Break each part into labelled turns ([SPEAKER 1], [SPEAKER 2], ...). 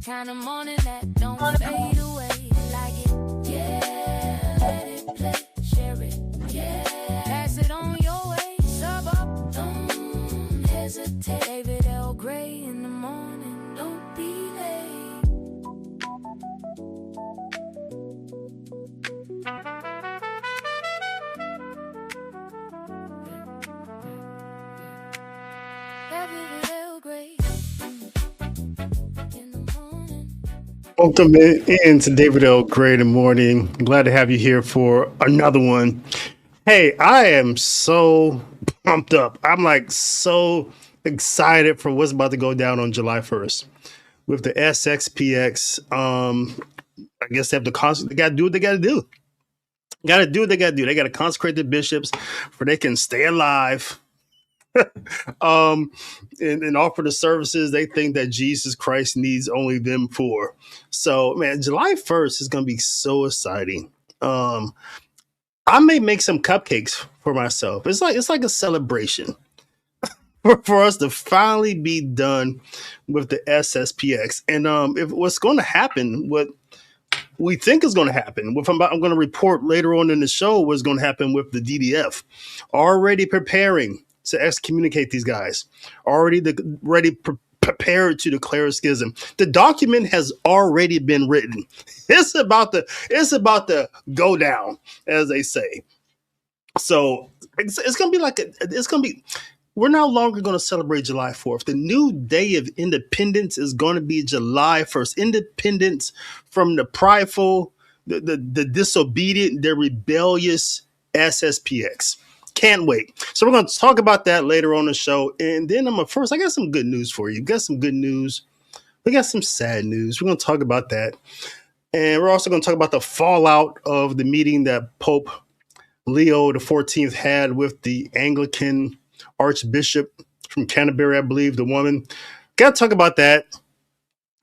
[SPEAKER 1] kind of morning that don't fade away. Like it, yeah. Let it play, share it, yeah. Pass it on your way, sub up, don't hesitate. David L. Gray in the morning, don't be late. David L. Gray in the morning.
[SPEAKER 2] Welcome in to David L. Gray in the morning. Glad to have you here for another one. Hey, I am so pumped up. I'm like so excited for what's about to go down on July 1st with the SSPX. I guess they have to they got to do what they got to do. Got to do what they got to do. They got to consecrate the bishops for they can stay alive. And offer the services they think that Jesus Christ needs only them for. So, man, July 1st is going to be so exciting. I may make some cupcakes for myself. It's like a celebration for us to finally be done with the SSPX. And if what's going to happen, what we think is going to happen, I'm going to report later on in the show what's going to happen with the DDF. Already preparing to excommunicate these guys, prepared to declare a schism. The document has already been written. It's about to go down, as they say. So it's gonna be we're no longer going to celebrate July 4th. The new day of independence is going to be July 1st. Independence from the prideful, the disobedient, the rebellious SSPX. Can't wait. So we're going to talk about that later on the show. And then I got some good news for you. Got some good news. We got some sad news. We're going to talk about that. And we're also going to talk about the fallout of the meeting that Pope Leo XIV had with the Anglican Archbishop from Canterbury, I believe, the woman. Got to talk about that.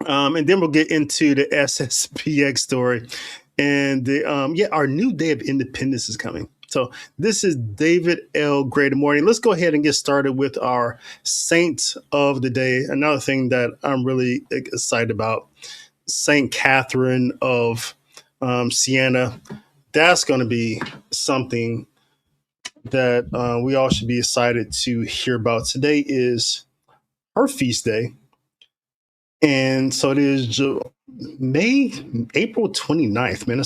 [SPEAKER 2] And then we'll get into the SSPX story. And our new day of independence is coming. So this is David L. Gray in the morning. Let's go ahead and get started with our saint of the day. Another thing that I'm really excited about, Saint Catherine of Siena. That's going to be something that we all should be excited to hear about. Today is her feast day. And so it is April 29th. Man,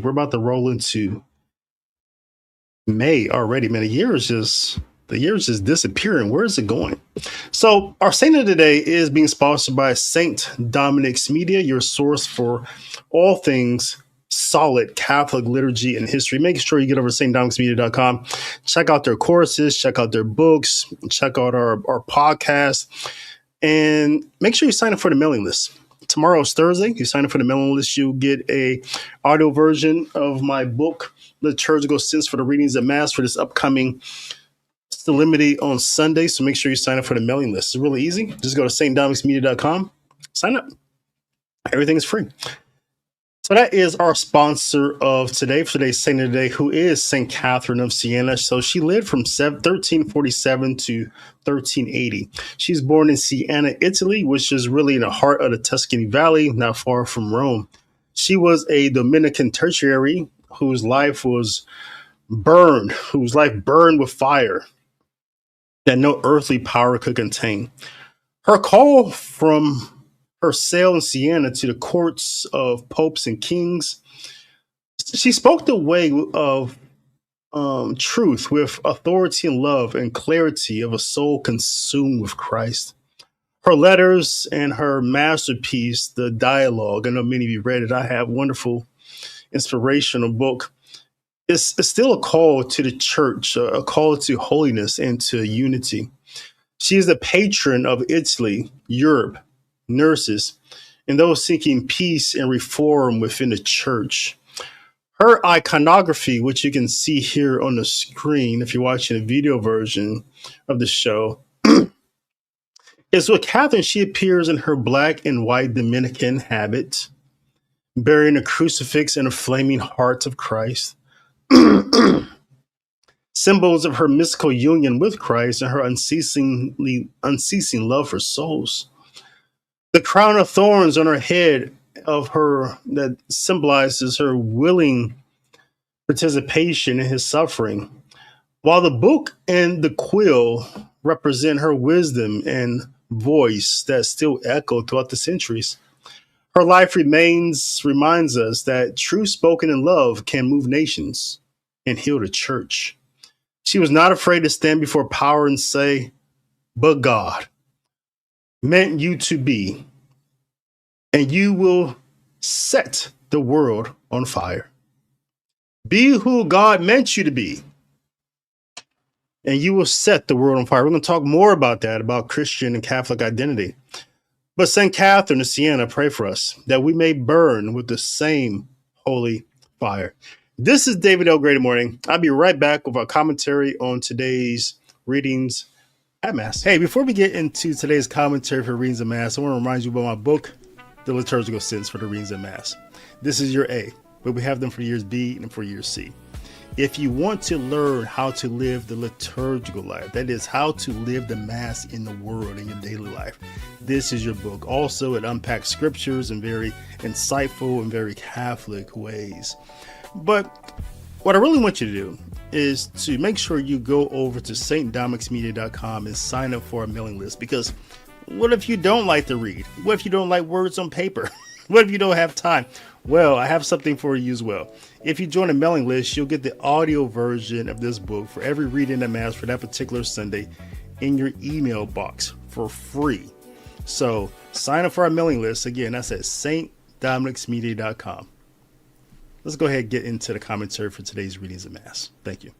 [SPEAKER 2] we're about to roll into May already, man. The year is just disappearing. Where is it going? So our saint of the day is being sponsored by Saint Dominic's Media, your source for all things solid Catholic liturgy and history. Make sure you get over to stdominicsmedia.com. Check out their courses, check out their books, check out our podcast, and make sure you sign up for the mailing list. Tomorrow is Thursday. You sign up for the mailing list, you'll get a audio version of my book, Liturgical Sense for the Readings of Mass, for this upcoming solemnity on Sunday. So make sure you sign up for the mailing list. It's really easy. Just go to stdominicsmedia.com, sign up. Everything is free. So that is our sponsor of today, for today's saint of the day, who is Saint Catherine of Siena. So she lived from 1347 to 1380. She's born in Siena, Italy, which is really in the heart of the Tuscany Valley, not far from Rome. She was a Dominican tertiary whose life burned with fire that no earthly power could contain. Her call from her cell in Siena to the courts of popes and kings, she spoke the way of truth with authority and love and clarity of a soul consumed with Christ. Her letters and her masterpiece, the Dialogue, I know many of you read it. I have wonderful inspirational book. It's still a call to the church, a call to holiness and to unity. She is the patron of Italy, Europe, nurses, and those seeking peace and reform within the church. Her iconography, which you can see here on the screen if you're watching a video version of the show, is with Catherine. She appears in her black and white Dominican habit, bearing a crucifix and a flaming heart of Christ, symbols of her mystical union with Christ and her unceasing love for souls. The crown of thorns on her head of her that symbolizes her willing participation in his suffering, while the book and the quill represent her wisdom and voice that still echo throughout the centuries. Her life reminds us that truth spoken in love can move nations and heal the church. She was not afraid to stand before power and say, "But God meant you to be, and you will set the world on fire. Be who God meant you to be, and you will set the world on fire." We're going to talk more about that, about Christian and Catholic identity. But Saint Catherine of Siena, pray for us that we may burn with the same holy fire. This is David L. Great Morning. I'll be right back with our commentary on today's readings at Mass. Hey, before we get into today's commentary for readings at Mass, I want to remind you about my book, The Liturgical Sense for the Readings at Mass. This is your A, but we have them for years B and for years C. If you want to learn how to live the liturgical life, that is how to live the Mass in the world in your daily life, this is your book. Also, it unpacks scriptures in very insightful and very Catholic ways. But what I really want you to do is to make sure you go over to stdominicsmedia.com and sign up for our mailing list, because what if you don't like to read? What if you don't like words on paper? What if you don't have time? Well, I have something for you as well. If you join a mailing list, you'll get the audio version of this book for every reading at Mass for that particular Sunday in your email box for free. So sign up for our mailing list. Again, that's at stdominicsmedia.com. Let's go ahead and get into the commentary for today's readings at Mass. Thank you.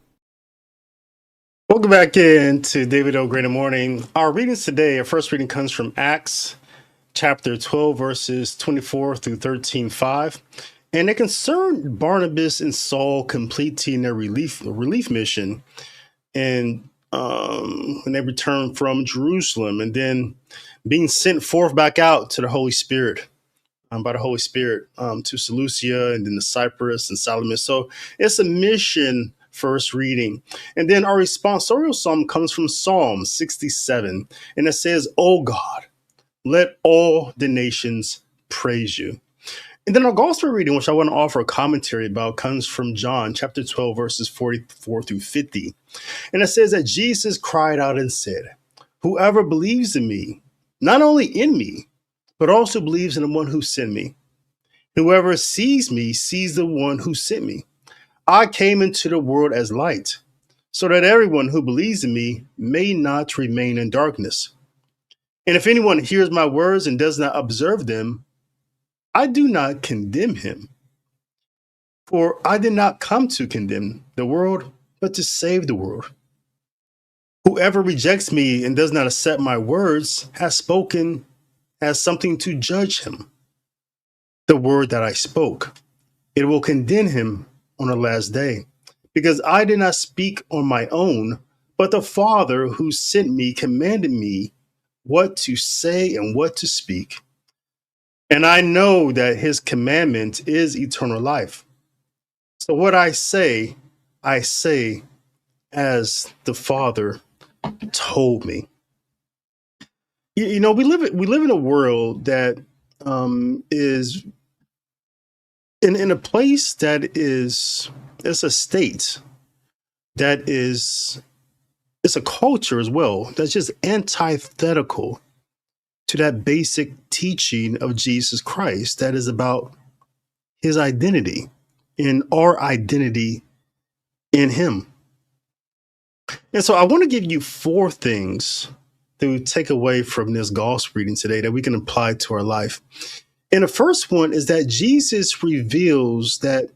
[SPEAKER 2] Welcome back into David O. Great Morning. Our readings today, our first reading comes from Acts chapter 12, verses 24 through 13:5. And they concern Barnabas and Saul completing their relief mission, and when they return from Jerusalem, and then being sent forth back out to the Holy Spirit, by the Holy Spirit, to Seleucia and then to Cyprus and Salamis. So it's a mission first reading. And then our responsorial psalm comes from Psalm 67, and it says, "O God, let all the nations praise you." And then our gospel reading, which I want to offer a commentary about, comes from John chapter 12, verses 44 through 50. And it says that Jesus cried out and said, "Whoever believes in me, not only in me, but also believes in the one who sent me. Whoever sees me sees the one who sent me. I came into the world as light, so that everyone who believes in me may not remain in darkness. And if anyone hears my words and does not observe them, I do not condemn him. For I did not come to condemn the world, but to save the world. Whoever rejects me and does not accept my words has spoken as something to judge him. The word that I spoke, it will condemn him on the last day, because I did not speak on my own, but the Father who sent me commanded me what to say and what to speak. And I know that his commandment is eternal life. So what I say as the Father told me." You know, we live in a world that is in a place that is a state that is, it's a culture as well that's just antithetical to that basic teaching of Jesus Christ that is about his identity and our identity in him. And so I want to give you 4 things to take away from this gospel reading today that we can apply to our life. And the first one is that Jesus reveals that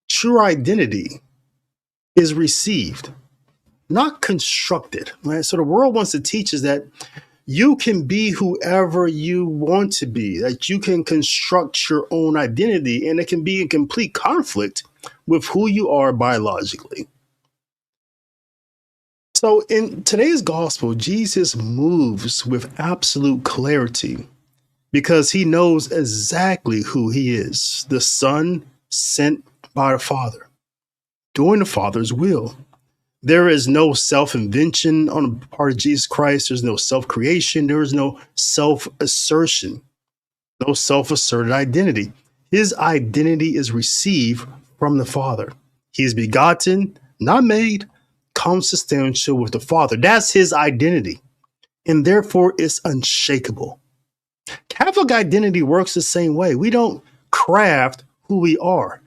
[SPEAKER 2] true identity is received, not constructed. Right? So the world wants to teach us that you can be whoever you want to be, that you can construct your own identity, and it can be in complete conflict with who you are biologically. So in today's gospel, Jesus moves with absolute clarity because he knows exactly who he is, the Son sent by the Father, doing the Father's will, There is no self-invention on the part of Jesus Christ. There's no self-creation. There is no self-assertion, no self-asserted identity. His identity is received from the Father. He is begotten, not made, consubstantial with the Father. That's his identity, and therefore it's unshakable. Catholic identity works the same way. We don't craft who we are.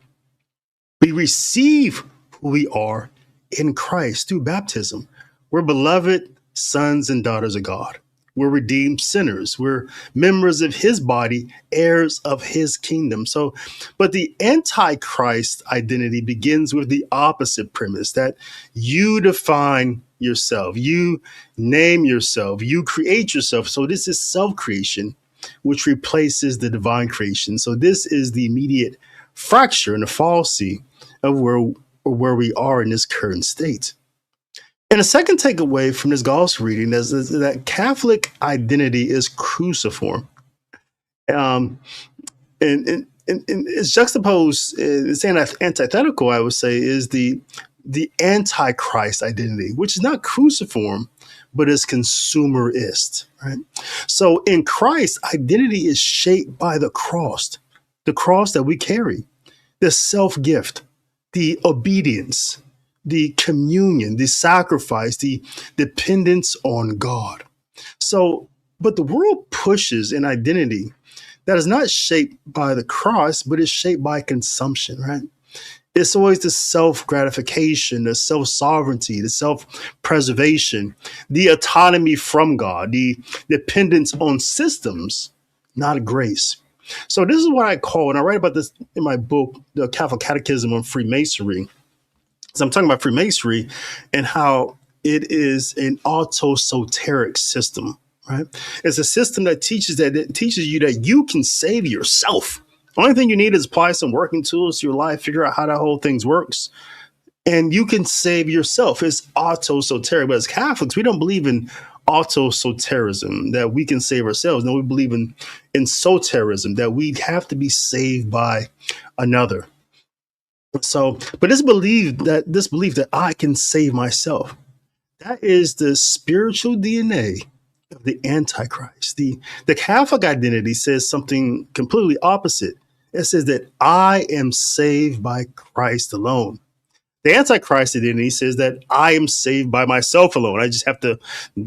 [SPEAKER 2] We receive who we are in Christ through baptism. We're beloved sons and daughters of God. We're redeemed sinners. We're members of his body, heirs of his kingdom. But the Antichrist identity begins with the opposite premise, that you define yourself, you name yourself, you create yourself. So this is self-creation, which replaces the divine creation. So this is the immediate fracture and the fallacy of where we are in this current state. And the second takeaway from this gospel reading is that Catholic identity is cruciform. And it's juxtaposed, it's antithetical, I would say, is the Antichrist identity, which is not cruciform, but is consumerist, right? So in Christ, identity is shaped by the cross that we carry, the self-gift, the obedience, the communion, the sacrifice, the dependence on God. So, but the world pushes an identity that is not shaped by the cross, but is shaped by consumption, right? It's always the self-gratification, the self-sovereignty, the self-preservation, the autonomy from God, the dependence on systems, not grace. So this is what I call, and I write about this in my book, The Catholic Catechism on Freemasonry. So I'm talking about Freemasonry and how it is an autosoteric system, right? It's a system that teaches you that you can save yourself. The only thing you need is apply some working tools to your life, figure out how that whole thing works, and you can save yourself. It's autosoteric. But as Catholics, we don't believe in autosoterism, that we can save ourselves. No, we believe in soterism, that we have to be saved by another. So, but this belief that I can save myself, that is the spiritual DNA of the Antichrist. The Catholic identity says something completely opposite. It says that I am saved by Christ alone. The Antichrist identity says that I am saved by myself alone. I just have to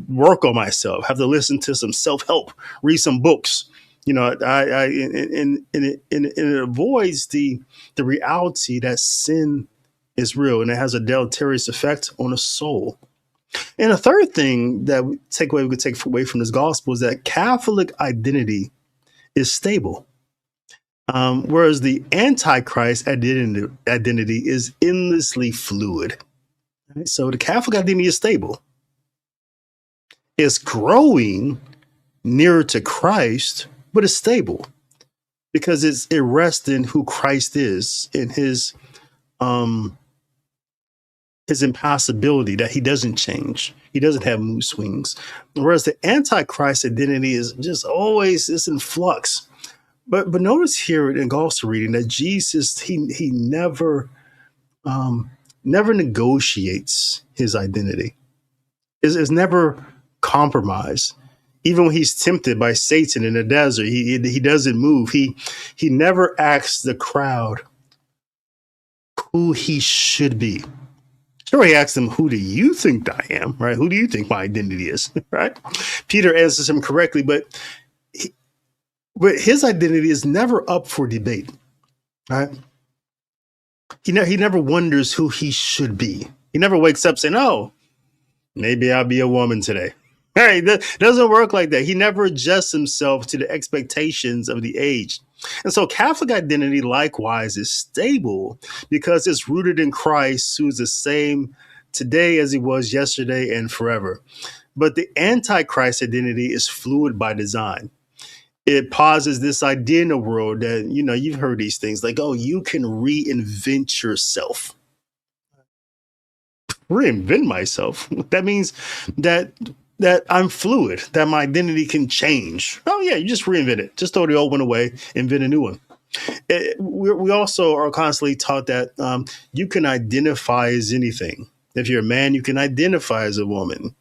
[SPEAKER 2] work on myself, have to listen to some self-help, read some books. You know, it avoids the reality that sin is real and it has a deleterious effect on the soul. And a third thing that we could take away from this gospel is that Catholic identity is stable, whereas the Antichrist identity is endlessly fluid. Right? So the Catholic identity is stable. It's growing nearer to Christ, but it's stable because it rests in who Christ is, in his impassibility, that he doesn't change. He doesn't have mood swings. Whereas the Antichrist identity is just always in flux. But notice here in gospel reading that Jesus, he never negotiates his identity. It's never compromised. Even when he's tempted by Satan in the desert, he doesn't move. He never asks the crowd who he should be. Sure, he asks them, who do you think I am, right? Who do you think my identity is, right? Peter answers him correctly, but his identity is never up for debate, right? He never wonders who he should be. He never wakes up saying, oh, maybe I'll be a woman today. Hey, that doesn't work like that. He never adjusts himself to the expectations of the age. And so Catholic identity likewise is stable because it's rooted in Christ, who is the same today as he was yesterday and forever. But the Antichrist identity is fluid by design. It posits this idea in the world that, you know, you've heard these things like, oh, you can reinvent yourself. Reinvent myself. That means that I'm fluid, that my identity can change. Oh, yeah, you just reinvent it. Just throw the old one away, invent a new one. We also are constantly taught that you can identify as anything. If you're a man, you can identify as a woman.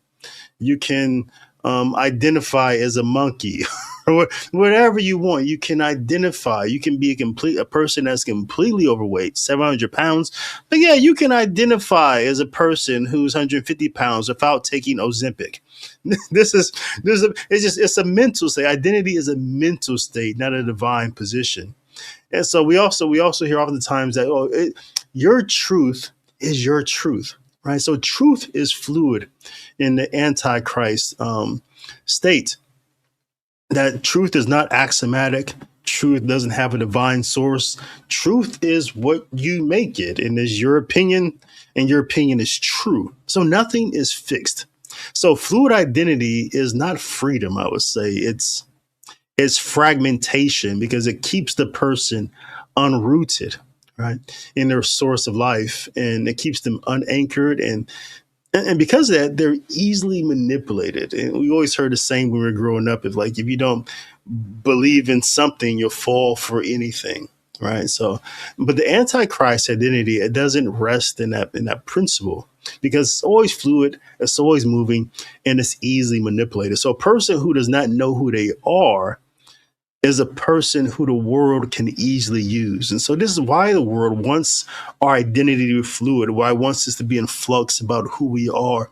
[SPEAKER 2] You can identify as a monkey or whatever you want. You can identify. You can be a person that's completely overweight, 700 pounds. But yeah, you can identify as a person who's 150 pounds without taking Ozempic. It's a mental state. Identity is a mental state, not a divine position. And so we also hear oftentimes that, your truth is your truth. Right. So truth is fluid in the Antichrist state. That truth is not axiomatic. Truth doesn't have a divine source. Truth is what you make it, and is your opinion, and your opinion is true. So nothing is fixed. So fluid identity is not freedom, I would say. It's fragmentation, because it keeps the person unrooted, right, in their source of life, and it keeps them unanchored, and because of that, they're easily manipulated. And we always heard the saying when we were growing up, if you don't believe in something, you'll fall for anything, right? So, but the Antichrist identity, it doesn't rest in that principle, because it's always fluid, it's always moving, and it's easily manipulated. So a person who does not know who they are is a person who the world can easily use. And so this is why the world wants our identity to be fluid, why it wants us to be in flux about who we are,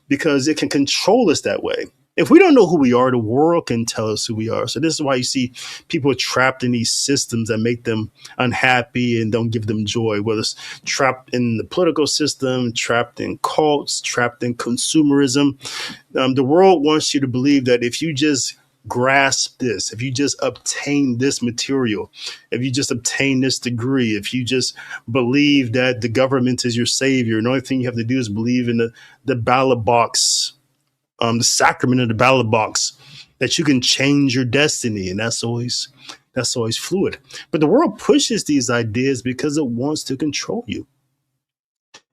[SPEAKER 2] because it can control us that way. If we don't know who we are, the world can tell us who we are. So this is why you see people trapped in these systems that make them unhappy and don't give them joy, whether it's trapped in the political system, trapped in cults, trapped in consumerism. The world wants you to believe that if you just grasp this, if you just obtain this material, if you just obtain this degree, if you just believe that the government is your savior, and the only thing you have to do is believe in the ballot box, the sacrament of the ballot box, that you can change your destiny. And that's always fluid. But the world pushes these ideas because it wants to control you.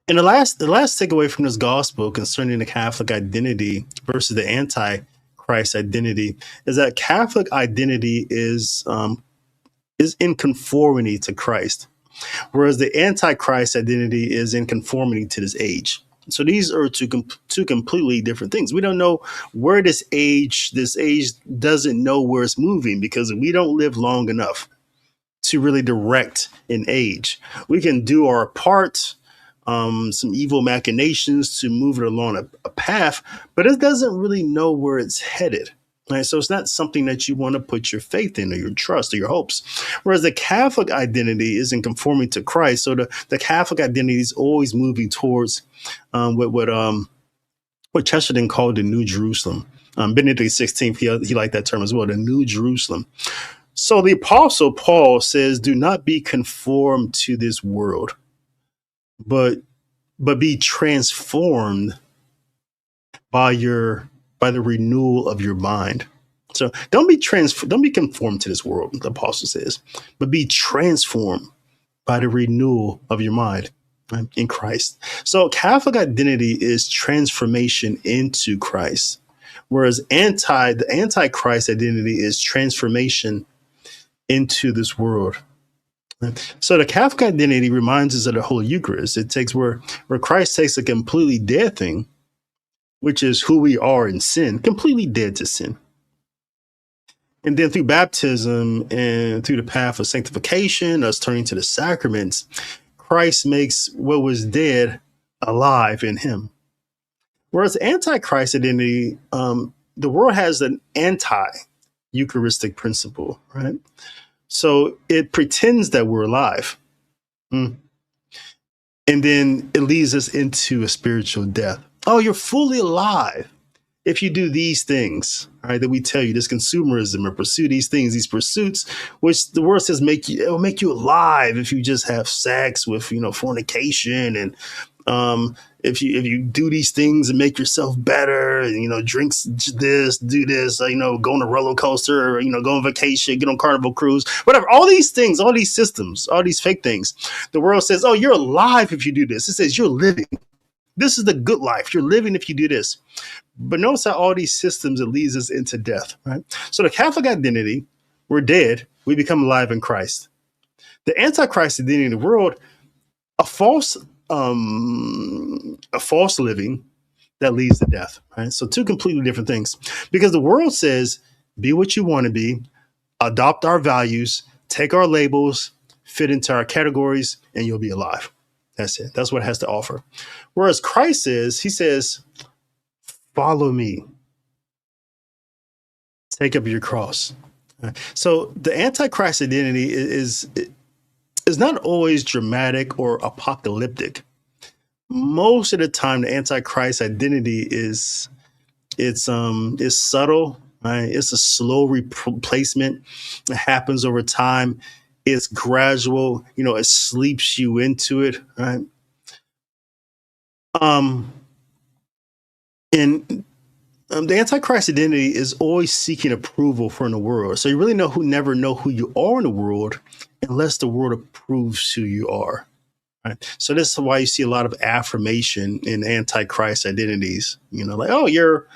[SPEAKER 2] And the last takeaway from this gospel concerning the Catholic identity versus the Antichrist identity is that Catholic identity is in conformity to Christ, whereas the Antichrist identity is in conformity to this age. So these are two completely different things. We don't know where this age doesn't know where it's moving, because we don't live long enough to really direct an age. We can do our part, some evil machinations to move it along a path, but it doesn't really know where it's headed. Right? So it's not something that you want to put your faith in, or your trust, or your hopes. Whereas the Catholic identity isn't conforming to Christ. So the Catholic identity is always moving towards what Chesterton called the New Jerusalem. Benedict XVI, he liked that term as well, the New Jerusalem. So the Apostle Paul says, do not be conformed to this world, but be transformed by the renewal of your mind. So don't be conformed to this world, the apostle says, but be transformed by the renewal of your mind, right, in Christ. So Catholic identity is transformation into Christ, whereas the Antichrist identity is transformation into this world. So the Catholic identity reminds us of the Holy Eucharist. It takes where Christ takes a completely dead thing, which is who we are in sin, completely dead to sin. And then through baptism and through the path of sanctification, us turning to the sacraments, Christ makes what was dead alive in him. Whereas the Antichrist identity, the world has an anti-Eucharistic principle, right? So it pretends that we're alive. And then it leads us into a spiritual death. Oh, you're fully alive if you do these things, right? That we tell you, this consumerism, or pursue these things, these pursuits, which the world says it will make you alive if you just have sex with, fornication, and if you do these things and make yourself better, and, drinks this, do this, go on a roller coaster, or, go on vacation, get on Carnival cruise, whatever, all these things, all these systems, all these fake things. The world says, oh, you're alive if you do this. It says you're living. This is the good life. You're living if you do this. But notice how all these systems, it leads us into death, right? So the Catholic identity, we're dead. We become alive in Christ. The Antichrist identity in the world, a false a false living that leads to death. Right? So two completely different things. Because the world says, be what you want to be, adopt our values, take our labels, fit into our categories, and you'll be alive. That's it. That's what it has to offer. Whereas Christ he says, follow me. Take up your cross. So the Antichrist identity is not always dramatic or apocalyptic. Most of the time, the Antichrist identity is subtle. Right? It's a slow replacement. It happens over time. It's gradual. It sleeps you into it. Right? The Antichrist identity is always seeking approval from the world. So you really never know who you are in the world unless the world approves who you are. Right? So this is why you see a lot of affirmation in Antichrist identities. Like, oh, you're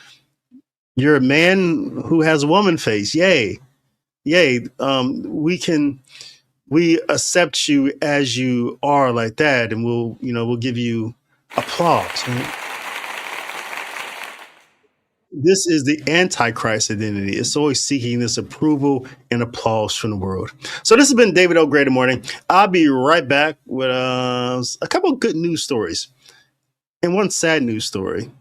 [SPEAKER 2] a man who has a woman face. Yay. We accept you as you are like that. And we'll give you applause. Right? This is the Antichrist identity. It's always seeking this approval and applause from the world. So this has been David O. Gray in the morning. I'll be right back with a couple of good news stories and one sad news story.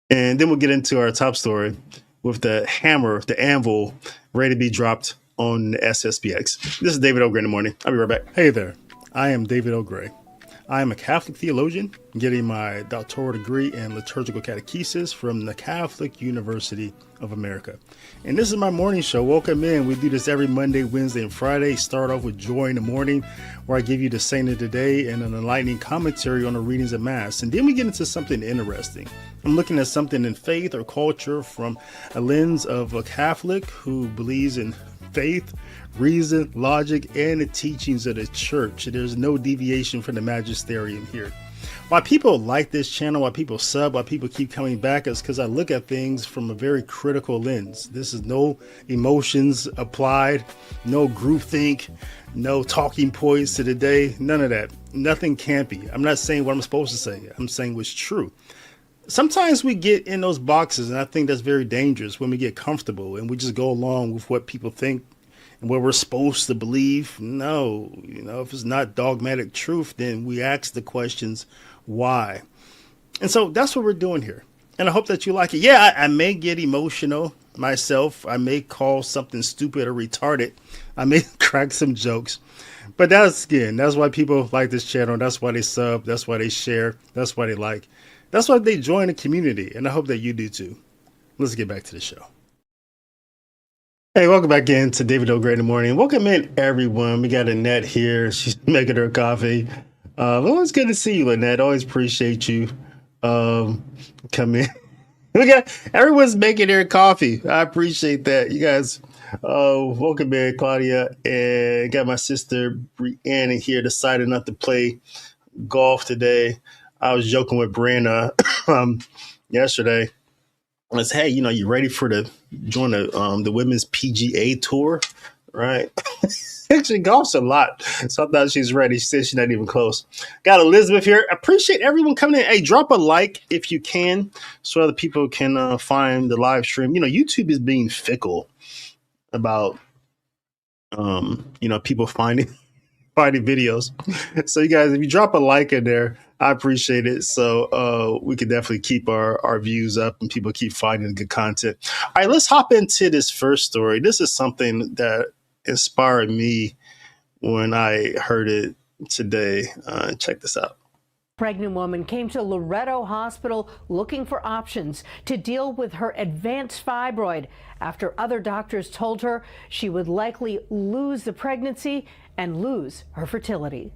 [SPEAKER 2] And then we'll get into our top story with the hammer, the anvil, ready to be dropped on the SSPX. This is David O. Gray in the morning. I'll be right back. Hey there. I am David O. Gray. I am a Catholic theologian, getting my doctoral degree in liturgical catechesis from the Catholic University of America. And this is my morning show. Welcome in. We do this every Monday, Wednesday, and Friday. Start off with Joy in the Morning, where I give you the saint of the day and an enlightening commentary on the readings of Mass. And then we get into something interesting. I'm looking at something in faith or culture from a lens of a Catholic who believes in faith, reason, logic, and the teachings of the church. There's no deviation from the magisterium here. Why people like this channel, why people sub, why people keep coming back is because I look at things from a very critical lens. This is no emotions applied, no groupthink, no talking points to the day, none of that. Nothing campy. I'm not saying what I'm supposed to say. I'm saying what's true. Sometimes we get in those boxes, and I think that's very dangerous when we get comfortable and we just go along with what people think and what we're supposed to believe. No, if it's not dogmatic truth, then we ask the questions, why? And so that's what we're doing here. And I hope that you like it. Yeah, I may get emotional myself. I may call something stupid or retarded. I may crack some jokes. But that's why people like this channel. That's why they sub. That's why they share. That's why they like. That's why they join the community, and I hope that you do too. Let's get back to the show. Hey, welcome back in to David O. Gray in the morning. Welcome in, everyone. We got Annette here. She's making her coffee. Always good to see you, Annette. Always appreciate you. Come in. Everyone's making their coffee. I appreciate that. You guys, welcome in, Claudia. And got my sister, Brianna, here, decided not to play golf today. I was joking with Brianna yesterday. I said, hey, you ready for join the women's PGA tour, right? Actually, golf's a lot. So I thought she's ready. She said she's not even close. Got Elizabeth here. Appreciate everyone coming in. Hey, drop a like if you can so other people can find the live stream. YouTube is being fickle about, people finding videos. So you guys, if you drop a like in there, I appreciate it. So we can definitely keep our views up and people keep finding good content. All right, let's hop into this first story. This is something that inspired me when I heard it today. Check this out.
[SPEAKER 3] Pregnant woman came to Loretto Hospital looking for options to deal with her advanced fibroid after other doctors told her she would likely lose the pregnancy and lose her fertility.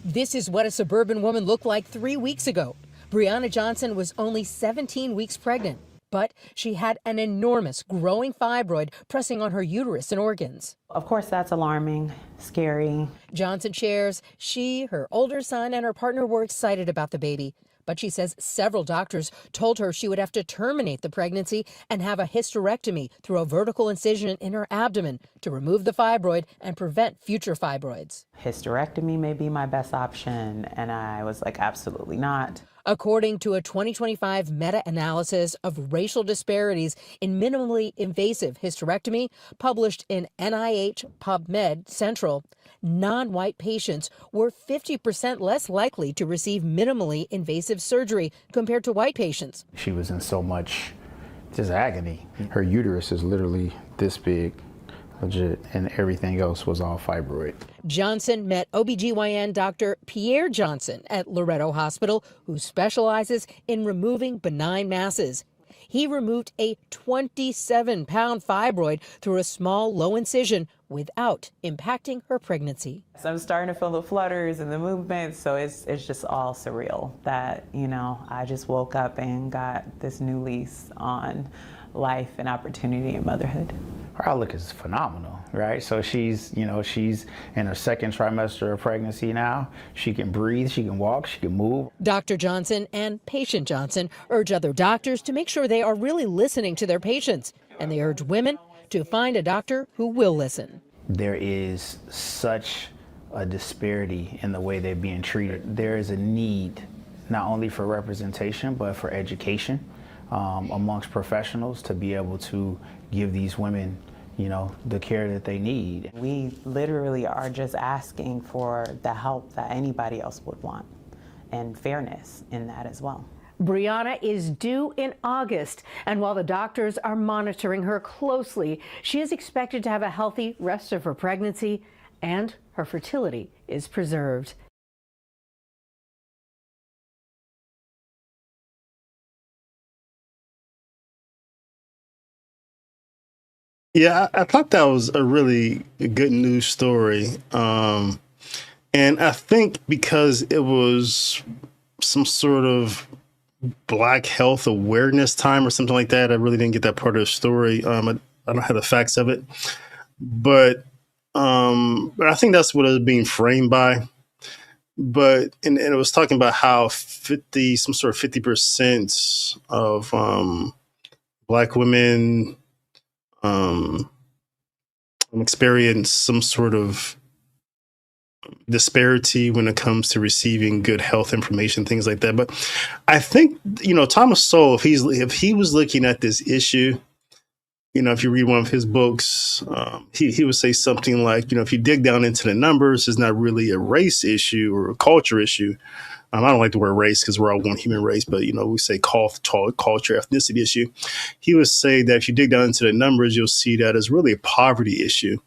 [SPEAKER 4] This is what a suburban woman looked like 3 weeks ago. Brianna Johnson was only 17 weeks pregnant, but she had an enormous growing fibroid pressing on her uterus and organs.
[SPEAKER 5] Of course, that's alarming, scary.
[SPEAKER 4] Johnson shares she, her older son, and her partner were excited about the baby, But she says several doctors told her she would have to terminate the pregnancy and have a hysterectomy through a vertical incision in her abdomen to remove the fibroid and prevent future fibroids.
[SPEAKER 5] Hysterectomy may be my best option, and I was like, absolutely not.
[SPEAKER 4] According to a 2025 meta-analysis of racial disparities in minimally invasive hysterectomy published in NIH PubMed Central, non-white patients were 50% less likely to receive minimally invasive surgery compared to white patients.
[SPEAKER 6] She was in so much just agony. Her uterus is literally this big, legit, and everything else was all fibroid.
[SPEAKER 4] Johnson met OBGYN Dr. Pierre Johnson at Loretto Hospital, who specializes in removing benign masses. He removed a 27-pound fibroid through a small, low incision without impacting her pregnancy.
[SPEAKER 5] So I'm starting to feel the flutters and the movements, so it's just all surreal that, I just woke up and got this new lease on life and opportunity and motherhood.
[SPEAKER 6] Her outlook is phenomenal, right? So she's in her second trimester of pregnancy now. She can breathe, she can walk, she can move.
[SPEAKER 4] Dr. Johnson and patient Johnson urge other doctors to make sure they are really listening to their patients, and they urge women to find a doctor who will listen.
[SPEAKER 6] There is such a disparity in the way they're being treated. There is a need not only for representation, but for education amongst professionals to be able to give these women the care that they need.
[SPEAKER 5] We literally are just asking for the help that anybody else would want, and fairness in that as well.
[SPEAKER 3] Brianna is due in August, and while the doctors are monitoring her closely, she is expected to have a healthy rest of her pregnancy, and her fertility is preserved.
[SPEAKER 2] Yeah, I thought that was a really good news story. And I think because it was some sort of Black Health Awareness Time or something like that, I really didn't get that part of the story. I don't have the facts of it, but I think that's what it was being framed by. But and it was talking about how 50% of Black women experience some sort of disparity when it comes to receiving good health information, things like that. But I think, Thomas Sowell, if he was looking at this issue, if you read one of his books, he would say something like, if you dig down into the numbers, it's not really a race issue or a culture issue. I don't like the word race because we're all one human race, but, we say culture, ethnicity issue. He would say that if you dig down into the numbers, you'll see that it's really a poverty issue,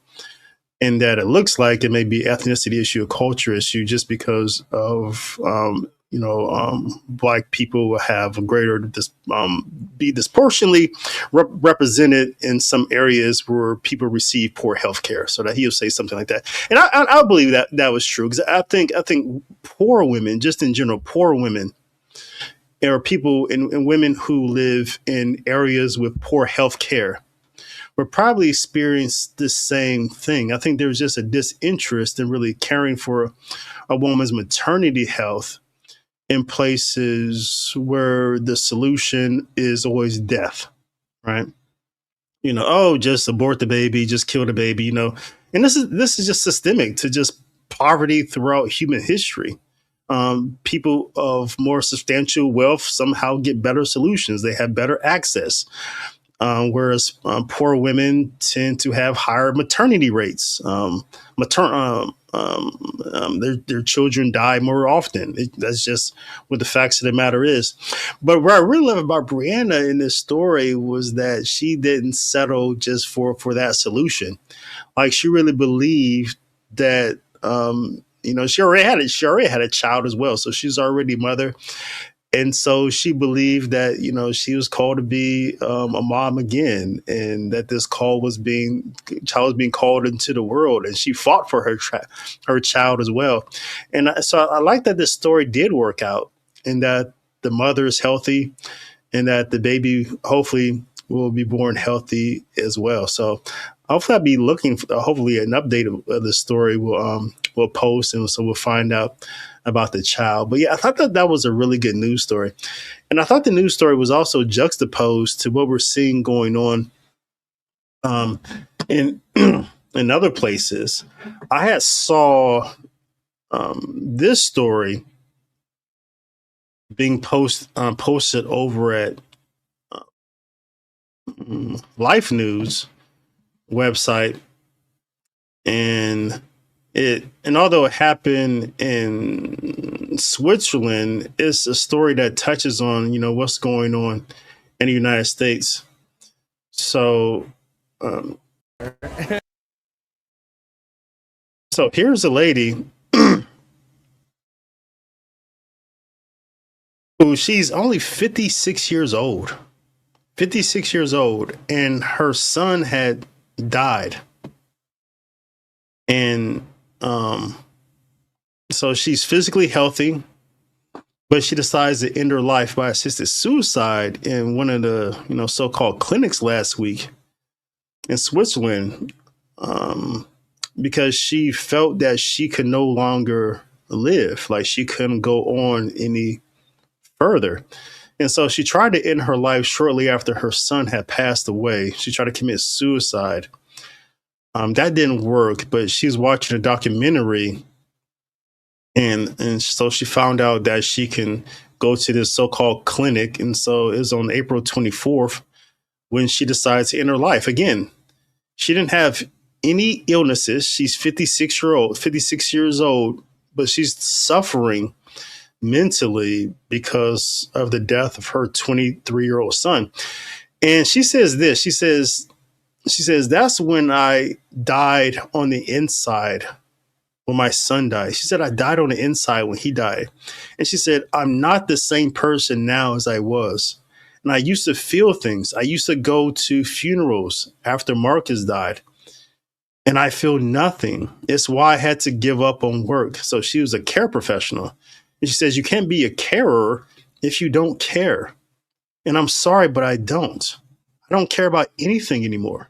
[SPEAKER 2] and that it looks like it may be ethnicity issue, a culture issue, just because of, Black people will have a greater, be disproportionately represented in some areas where people receive poor health care. So that he'll say something like that. And I believe that was true, because I think poor women, just in general, poor women, or people and women who live in areas with poor health care will probably experience the same thing. I think there's just a disinterest in really caring for a woman's maternity health in places where the solution is always death, right? Just abort the baby, just kill the baby, and this is just systemic to just poverty throughout human history. People of more substantial wealth somehow get better solutions. They have better access. Whereas poor women tend to have higher maternity rates. Their children die more often. That's just what the facts of the matter is. But what I really love about Brianna in this story was that she didn't settle just for that solution. Like, she really believed that, she already had a child as well. So she's already a mother. And so she believed that, she was called to be a mom again, and that this child was being called into the world, and she fought for her child as well. And so I like that this story did work out, and that the mother is healthy, and that the baby hopefully will be born healthy as well. So hopefully I'll be looking for hopefully an update of the story. We'll post, and so we'll find out about the child. But yeah, I thought that was a really good news story. And I thought the news story was also juxtaposed to what we're seeing going on in in other places. I had saw this story being posted over at Life News website, and although it happened in Switzerland, it's a story that touches on what's going on in the United States. So so here's a lady who she's only 56 years old. 56 years old, and her son had died. And so she's physically healthy, but she decides to end her life by assisted suicide in one of the so-called clinics last week in Switzerland, because she felt that she could no longer live, like she couldn't go on any further. And so she tried to end her life shortly after her son had passed away. She tried to commit suicide. That didn't work, but she's watching a documentary, and so she found out that she can go to this so-called clinic. And so it was on April 24th when she decided to end her life. Again, she didn't have any illnesses. She's 56 years old, but she's suffering mentally because of the death of her 23-year-old son. And she says this, she says, that's when I died on the inside when my son died. She said, I died on the inside when he died. And she said, I'm not the same person now as I was. And I used to feel things. I used to go to funerals after Marcus died, and I feel nothing. It's why I had to give up on work. So she was a care professional. And she says, you can't be a carer if you don't care. And I'm sorry, but I don't. I don't care about anything anymore.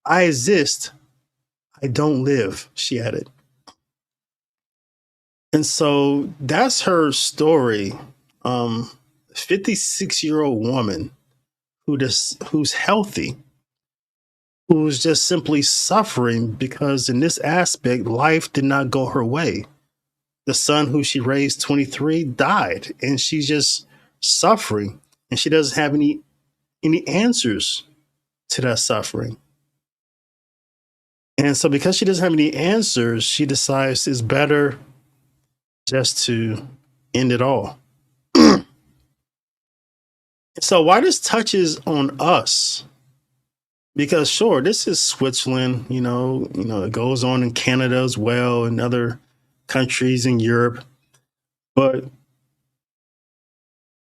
[SPEAKER 2] I exist. I don't live, she added. And so that's her story. 56-year-old woman who's healthy, who's just simply suffering because in this aspect, life did not go her way. The son who she raised, 23, died, and she's just suffering, and she doesn't have any answers to that suffering. And so because she doesn't have any answers, she decides it's better just to end it all. So why this touches on us? Because sure, this is Switzerland, it goes on in Canada as well and other countries in Europe. But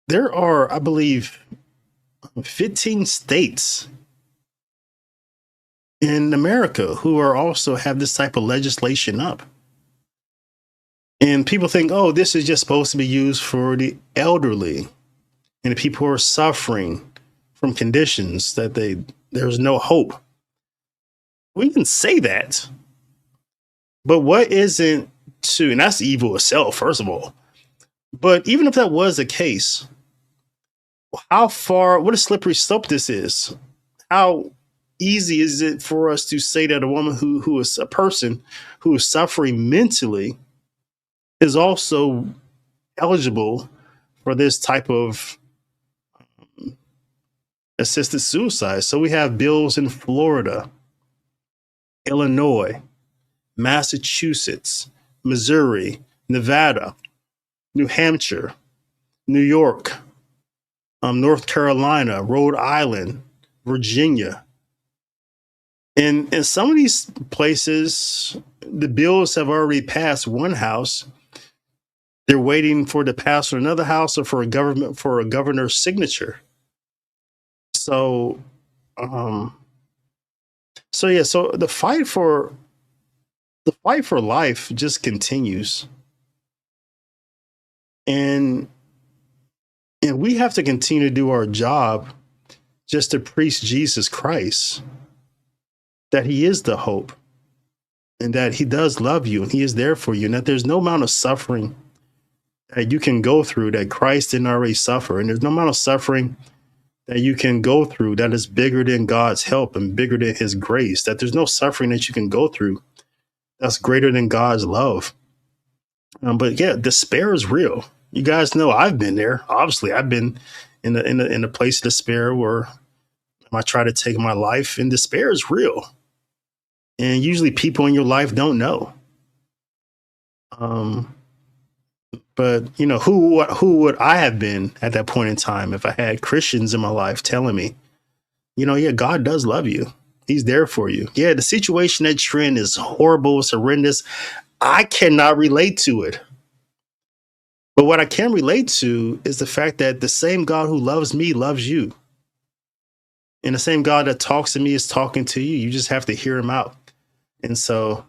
[SPEAKER 2] there are, I believe, 15 states in America who are also have this type of legislation up. And people think, oh, this is just supposed to be used for the elderly and the people who are suffering from conditions that there's no hope. We can say that. But what isn't to, and that's evil itself, first of all. But even if that was the case, how far, what a slippery slope this is. How easy is it for us to say that a woman who is a person who is suffering mentally is also eligible for this type of assisted suicide? So we have bills in Florida, Illinois, Massachusetts, Missouri, Nevada, New Hampshire, New York, North Carolina, Rhode Island, Virginia. And in some of these places, the bills have already passed one house. They're waiting for the pass for another house or for a governor's signature. So, so the fight for life just continues, and we have to continue to do our job just to preach Jesus Christ, that he is the hope, and that he does love you and he is there for you, and that there's no amount of suffering that you can go through that Christ didn't already suffer. And there's no amount of suffering that you can go through that is bigger than God's help and bigger than his grace, that there's no suffering that you can go through that's greater than God's love. But yeah, despair is real. You guys know I've been there. Obviously, I've been in a place of despair where I try to take my life, and despair is real. And usually people in your life don't know. But you know, who would I have been at that point in time if I had Christians in my life telling me, you know, yeah, God does love you. He's there for you. Yeah, the situation that you're in is horrible, it's horrendous. I cannot relate to it. But what I can relate to is the fact that the same God who loves me loves you. And the same God that talks to me is talking to you. You just have to hear him out. And so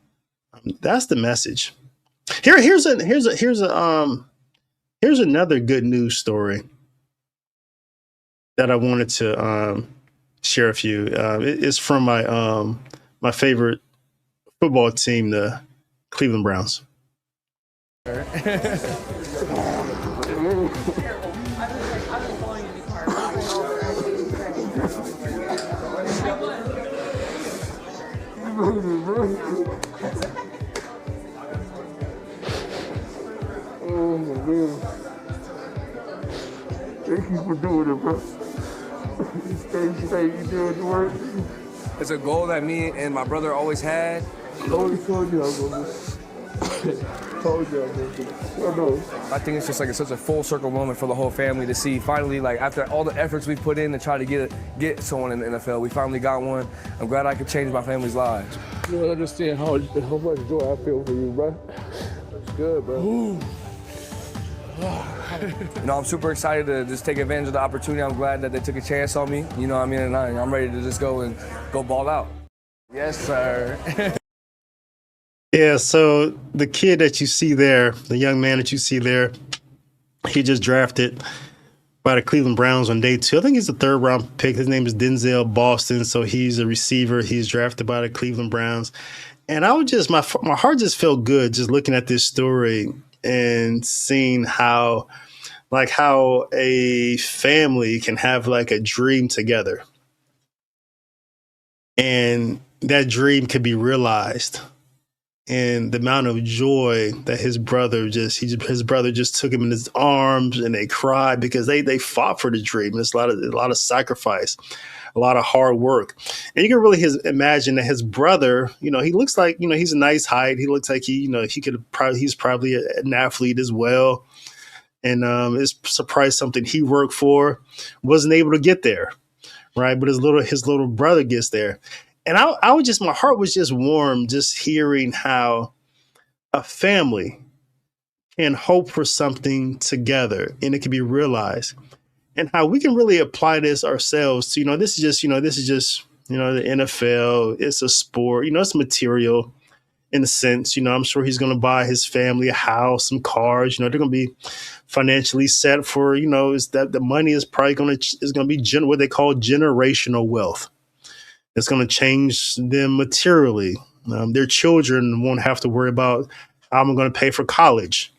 [SPEAKER 2] that's the message. Here's another good news story that I wanted to share with you. It's from my favorite football team, the Cleveland Browns.
[SPEAKER 7] Oh my God. Thank you for doing it, bro. Stay straight, you doing the work.
[SPEAKER 8] It's a goal that me and my brother always had.
[SPEAKER 7] I always told you I was gonna told you I was gonna I know.
[SPEAKER 8] I think it's just like such a full circle moment for the whole family to see finally, like after all the efforts we put in to try to get someone in the NFL, we finally got one. I'm glad I could change my family's lives.
[SPEAKER 7] You don't understand how much joy I feel for you, bro. It's good, bro.
[SPEAKER 8] Ooh. You know, I'm super excited to just take advantage of the opportunity. I'm glad that they took a chance on me. You know what I mean? And I'm ready to just go ball out. Yes, sir.
[SPEAKER 2] Yeah, so the kid that you see there, the young man that you see there, he just drafted by the Cleveland Browns on day 2. I think he's a 3rd round pick. His name is Denzel Boston. So he's a receiver. He's drafted by the Cleveland Browns. And I would just, my heart just felt good just looking at this story and seeing how a family can have like a dream together. And that dream could be realized. And the amount of joy that his brother just took him in his arms and they cried because they fought for the dream. There's a lot of sacrifice, a lot of hard work. And you can really imagine that his brother, you know, he looks like, you know, he's a nice height. He looks like he's probably an athlete as well. And it's surprised something he worked for, wasn't able to get there. Right. But his little brother gets there. And my heart was just warm just hearing how a family can hope for something together and it can be realized, and how we can really apply this ourselves to, this is just the NFL. It's a sport, it's material in a sense. I'm sure he's going to buy his family a house, some cars. They're going to be financially set for, is that the money is probably going to be what they call generational wealth. It's going to change them materially. Their children won't have to worry about how I'm going to pay for college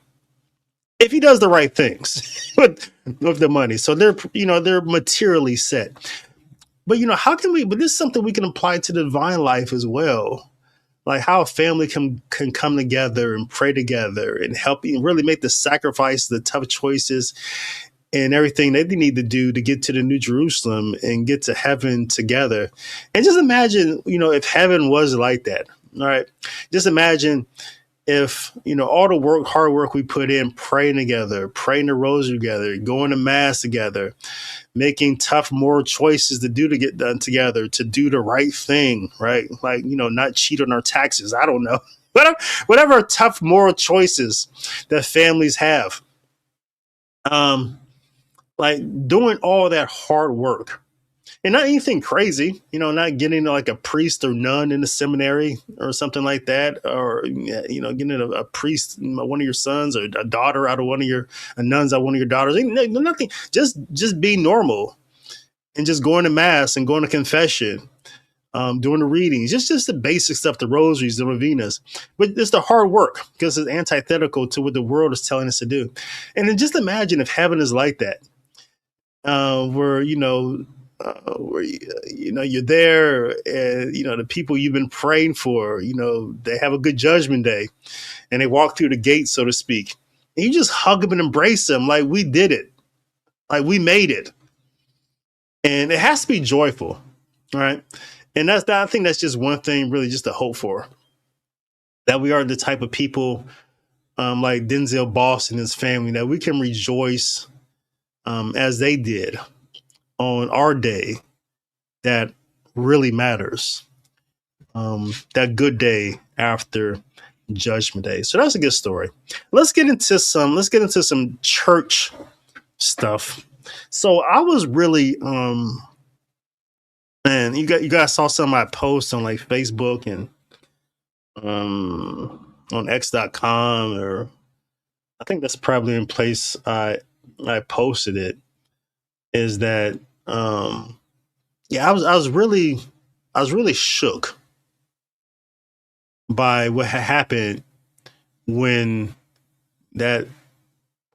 [SPEAKER 2] if he does the right things with the money. So they're materially set. But but this is something we can apply to the divine life as well. Like how a family can come together and pray together and help you really make the sacrifice, the tough choices, and everything they need to do to get to the New Jerusalem and get to heaven together. And just imagine, if heaven was like that. All right. Just imagine if, all the hard work we put in, praying together, praying the rosary together, going to mass together, making tough moral choices to get done together, to do the right thing, right? Like, not cheat on our taxes. I don't know. Whatever tough moral choices that families have. Like doing all that hard work and not anything crazy, not getting like a priest or nun in the seminary or something like that, or, getting a priest, one of your sons, or a daughter out of a nuns out of one of your daughters. Nothing, just be normal and just going to mass and going to confession, doing the readings, just the basic stuff, the rosaries, the novenas. But it's the hard work because it's antithetical to what the world is telling us to do. And then just imagine if heaven is like that, where you're there, and the people you've been praying for, they have a good judgment day, and they walk through the gate, so to speak, and you just hug them and embrace them like we did it, like we made it, and it has to be joyful, right? And I think that's just one thing, really, just to hope for, that we are the type of people like Denzel Boss and his family, that we can rejoice as they did on our day that really matters, that good day after Judgment Day. So that's a good story. Let's get into some church stuff. So I was really man, you guys saw some of my posts on like Facebook and on x.com, or I think that's probably in place I posted it, is that I was really shook by what had happened when that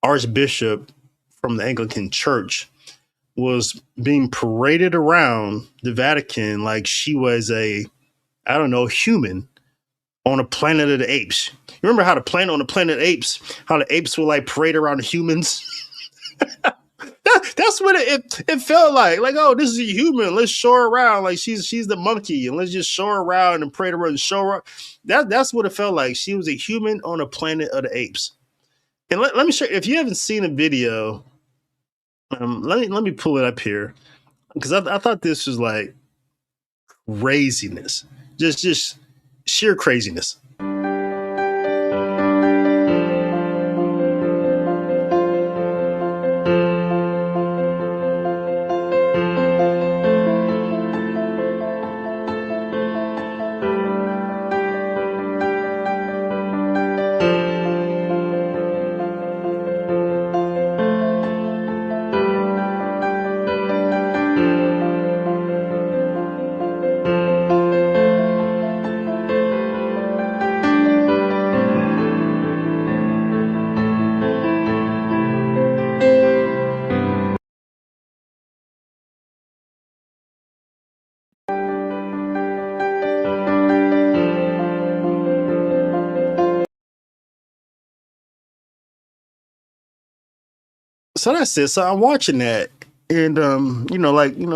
[SPEAKER 2] Archbishop from the Anglican Church was being paraded around the Vatican like she was a, I don't know, human on a planet of the apes. You remember how on the planet of the apes, how the apes would like parade around the humans? That's what it felt like. Like, oh, this is a human. Let's show her around. Like she's the monkey, and let's just show her around and parade around and show her. That's what it felt like. She was a human on a planet of the apes. And let me show you, if you haven't seen a video, let me pull it up here, because I thought this was like craziness, just sheer craziness. So that's it. So I'm watching that, and like a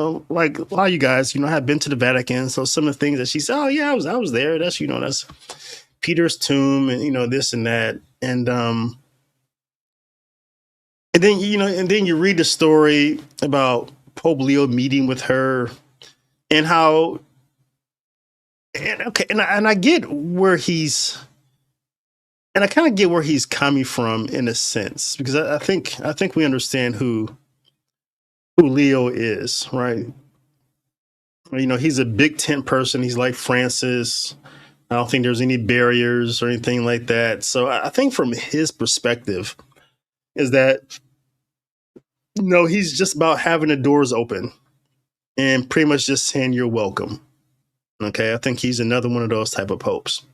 [SPEAKER 2] lot of you guys, have been to the Vatican. So some of the things that she said, oh yeah, I was there. That's that's Peter's tomb, and this and that, and then you read the story about Pope Leo meeting with her, and how, and I get where he's. And I kind of get where he's coming from in a sense, because I think we understand who Leo is, right? He's a big tent person. He's like Francis. I don't think there's any barriers or anything like that. So I think from his perspective is that, he's just about having the doors open and pretty much just saying you're welcome. Okay, I think he's another one of those type of popes.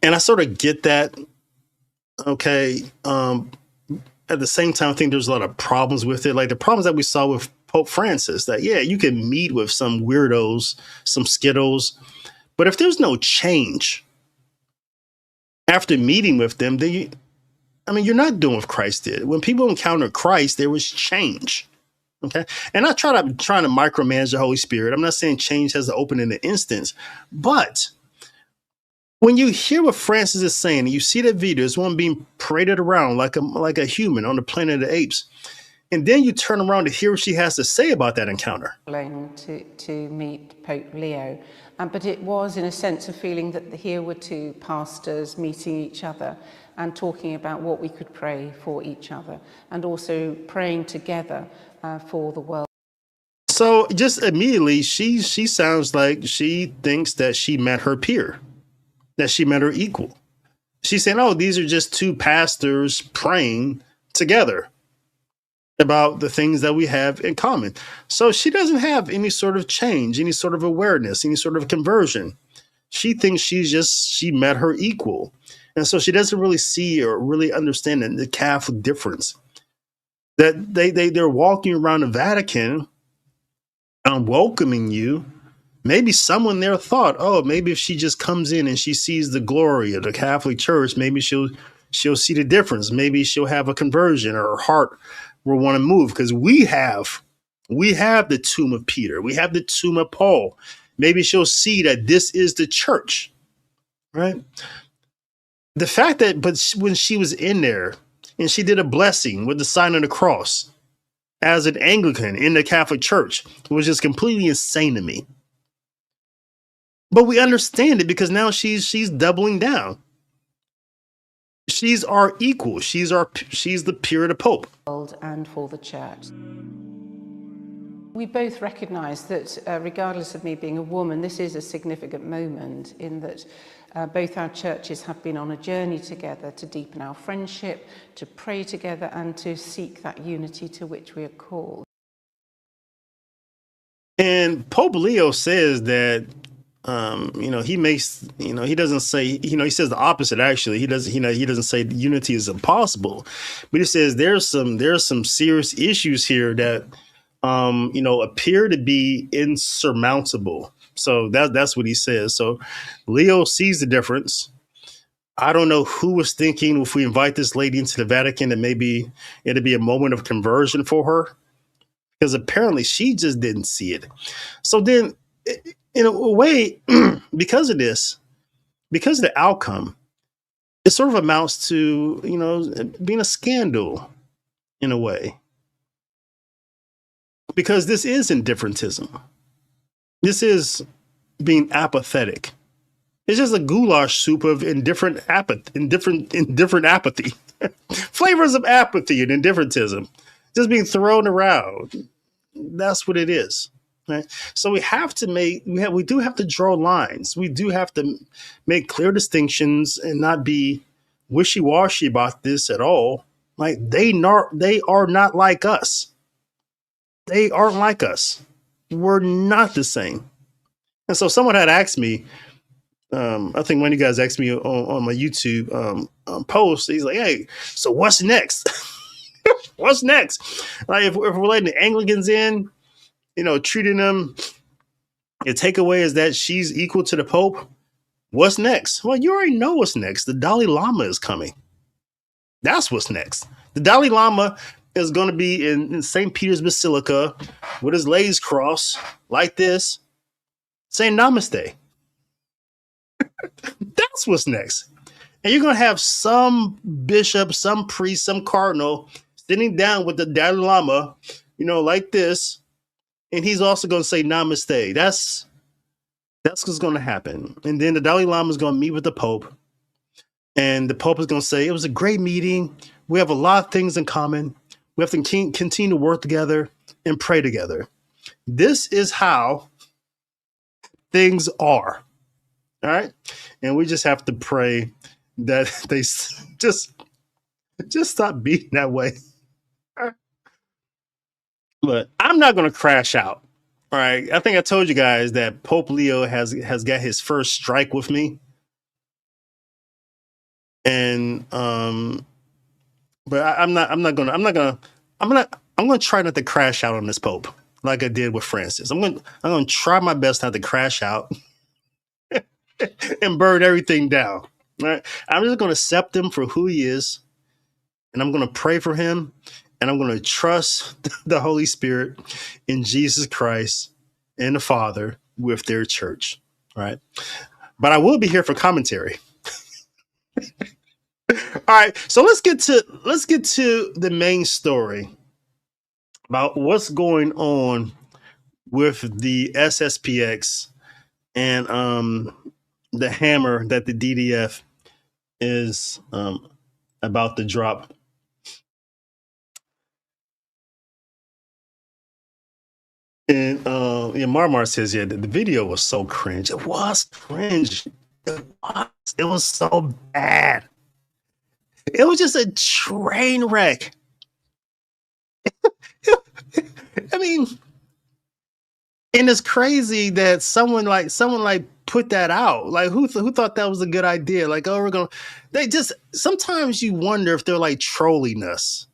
[SPEAKER 2] And I sort of get that. Okay. At the same time, I think there's a lot of problems with it. Like the problems that we saw with Pope Francis, that, yeah, you can meet with some weirdos, some skittles, but if there's no change after meeting with them, then you're not doing what Christ did. When people encountered Christ, there was change. Okay. And I'm trying to micromanage the Holy Spirit. I'm not saying change has to open in an instance, but when you hear what Francis is saying, and you see that video, it's one being paraded around like a human on the planet of the apes, and then you turn around to hear what she has to say about that encounter.
[SPEAKER 9] To meet Pope Leo, but it was in a sense of feeling that here were two pastors meeting each other and talking about what we could pray for each other, and also praying together for the world.
[SPEAKER 2] So just immediately, she sounds like she thinks that she met her peer, that she met her equal. She's saying, oh, these are just two pastors praying together. about the things that we have in common. So she doesn't have any sort of change, any sort of awareness, any sort of conversion. She thinks she met her equal. And so she doesn't really see or really understand the Catholic difference. That they're walking around the Vatican and welcoming you. Maybe someone there thought, oh, maybe if she just comes in and she sees the glory of the Catholic Church, maybe she'll see the difference. Maybe she'll have a conversion, or her heart will want to move, because we have the tomb of Peter. We have the tomb of Paul. Maybe she'll see that this is the church, right? The fact that, but when she was in there and she did a blessing with the sign of the cross as an Anglican in the Catholic Church, it was just completely insane to me. But we understand it, because now she's doubling down. She's our equal. She's the peer of the Pope.
[SPEAKER 9] And for the church. We both recognise that regardless of me being a woman, this is a significant moment in that both our churches have been on a journey together to deepen our friendship, to pray together, and to seek that unity to which we are called.
[SPEAKER 2] And Pope Leo says that he makes, he doesn't say, he says the opposite. Actually, he doesn't say unity is impossible, but he says there's some serious issues here that, appear to be insurmountable. So that's what he says. So Leo sees the difference. I don't know who was thinking, if we invite this lady into the Vatican, that maybe it'd be a moment of conversion for her, because apparently she just didn't see it. So then, in a way, because of this, because of the outcome, it sort of amounts to, being a scandal in a way. Because this is indifferentism. This is being apathetic. It's just a goulash soup of indifferent apathy. Flavors of apathy and indifferentism just being thrown around. That's what it is. Right? So we do have to draw lines. We do have to make clear distinctions and not be wishy-washy about this at all. Like they are not like us. They aren't like us. We're not the same. And so someone had asked me, I think one of you guys asked me on my YouTube post, he's like, hey, so what's next? What's next? Like if we're letting the Anglicans in, treating them, the takeaway is that she's equal to the Pope. What's next? Well, you already know what's next. The Dalai Lama is coming. That's what's next. The Dalai Lama is going to be in St. Peter's Basilica with his legs crossed like this, saying namaste. That's what's next. And you're going to have some bishop, some priest, some cardinal sitting down with the Dalai Lama, like this. And he's also going to say namaste. That's what's going to happen. And then the Dalai Lama is going to meet with the Pope. And the Pope is going to say, it was a great meeting. We have a lot of things in common. We have to continue to work together and pray together. This is how things are. All right. And we just have to pray that they just stop being that way. But I'm not going to crash out. All right. I think I told you guys that Pope Leo has got his first strike with me. And, but I'm going to try not to crash out on this Pope like I did with Francis. I'm going to try my best not to crash out and burn everything down. All right. I'm just going to accept him for who he is. And I'm going to pray for him. And I'm going to trust the Holy Spirit in Jesus Christ and the Father with their church. All right. But I will be here for commentary. All right, so let's get to the main story about what's going on with the SSPX and the hammer that the DDF is about to drop. And Marmar says, yeah, the video was so cringe. It was cringe. It was so bad. It was just a train wreck. I mean, and it's crazy that someone put that out. Like who thought that was a good idea? Like, oh, we're gonna. They just sometimes you wonder if they're like trolling us.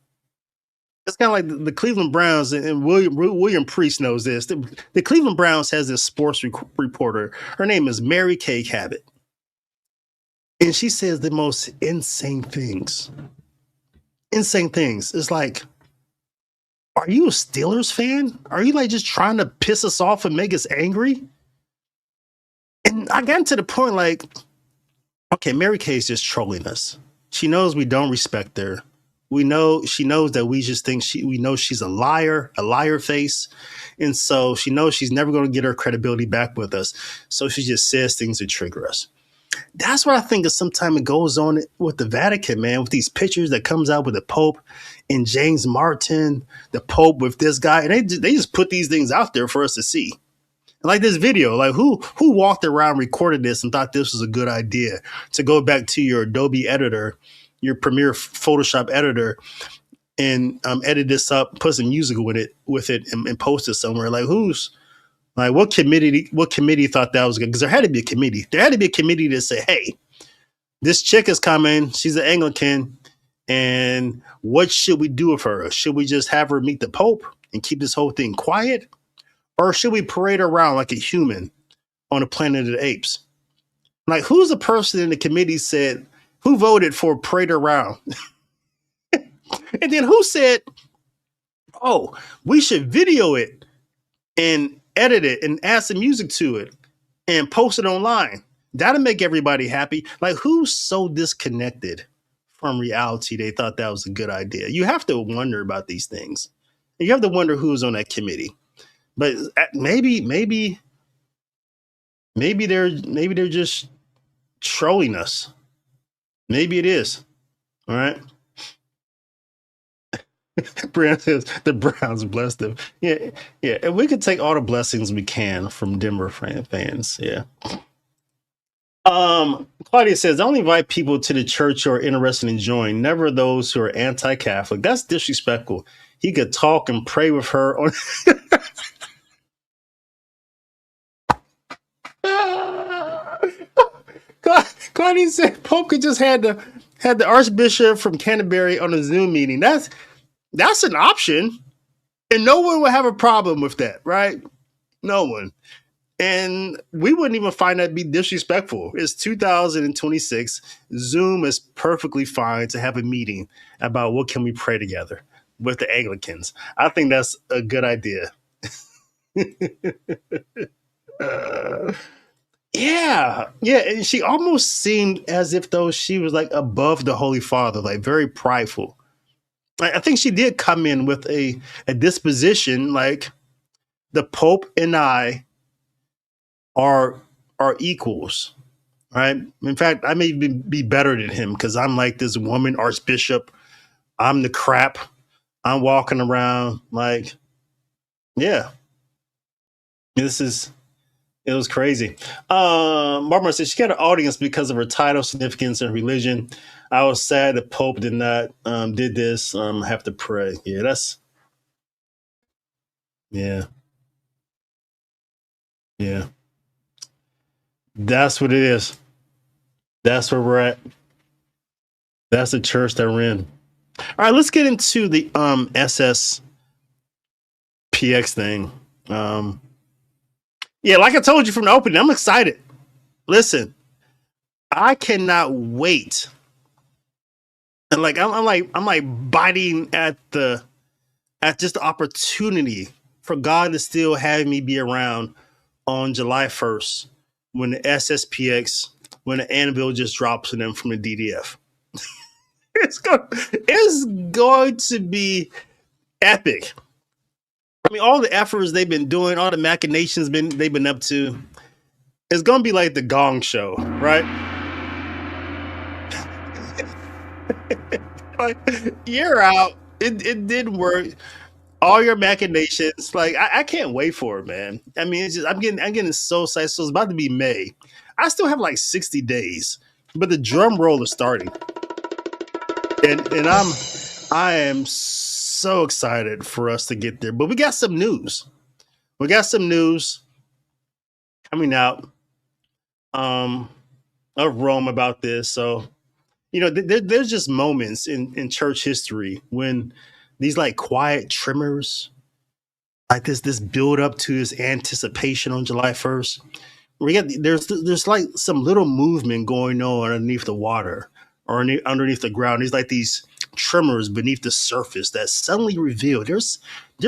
[SPEAKER 2] It's kind of like the Cleveland Browns, and William Priest knows this. The Cleveland Browns has this sports reporter. Her name is Mary Kay Cabot, and she says the most insane things. Insane things. It's like, are you a Steelers fan? Are you like just trying to piss us off and make us angry? And I got to the point like, okay, Mary Kay is just trolling us. She knows we don't respect her. She knows that we just think we know she's a liar face. And so she knows she's never going to get her credibility back with us. So she just says things to trigger us. That's what I think is sometimes it goes on with the Vatican, man, with these pictures that comes out with the Pope and James Martin, the Pope with this guy. And they just put these things out there for us to see. Like this video, like who walked around, recorded this and thought this was a good idea to go back to your Adobe editor, your Premiere Photoshop editor, and edit this up, put some music with it and post it somewhere. Like what committee thought that was good? Because there had to be a committee. There had to be a committee to say, hey, this chick is coming. She's an Anglican. And what should we do with her? Should we just have her meet the Pope and keep this whole thing quiet? Or should we parade her around like a human on a Planet of the Apes? Like, who's the person in the committee said, who voted for parade her around? And then who said, oh, we should video it and edit it and add some music to it and post it online? That'll make everybody happy. Like, who's so disconnected from reality they thought that was a good idea? You have to wonder about these things. And you have to wonder who's on that committee. But maybe they're just trolling us. Maybe it is. All right. Brian says the Browns blessed them. Yeah. And we could take all the blessings we can from Denver fans. Yeah. Claudia says, I only invite people to the church who are interested in joining, never those who are anti-Catholic. That's disrespectful. He could talk and pray with her on. Claudia said Pope could just had the Archbishop from Canterbury on a Zoom meeting. That's an option, and no one would have a problem with that, right? No one. And we wouldn't even find that be disrespectful. It's 2026. Zoom is perfectly fine to have a meeting about what can we pray together with the Anglicans. I think that's a good idea. Yeah. And she almost seemed as if though she was like above the Holy Father, like very prideful. I think she did come in with a disposition like the Pope and I are equals, right? In fact, I may even be better than him because I'm like this woman Archbishop. I'm the crap. I'm walking around like, yeah. It was crazy. Barbara said she got an audience because of her title, significance, and religion. I was sad the Pope did not did this. Have to pray. Yeah. That's what it is. That's where we're at. That's the church that we're in. All right, let's get into the SSPX thing. Yeah, like I told you from the opening, I'm excited. Listen, I cannot wait. And like I'm like biting at just the opportunity for God to still have me be around on July 1st when the SSPX, when the Anvil just drops to them from the DDF. It's going to be epic. I mean, all the efforts they've been doing, all the machinations they've been up to, it's going to be like the Gong Show, right? Like, you're out. It didn't work. All your machinations, like I can't wait for it, man. I mean, it's just I'm getting so excited. So it's about to be May. I still have like 60 days, but the drum roll is starting, and I am so excited for us to get there. But we got some news. We got some news coming out of Rome about this. So, there's just moments in church history when these like quiet tremors, like this build up to this anticipation on July 1st. There's like some little movement going on underneath the water or underneath the ground. There's like these tremors beneath the surface that suddenly reveal there's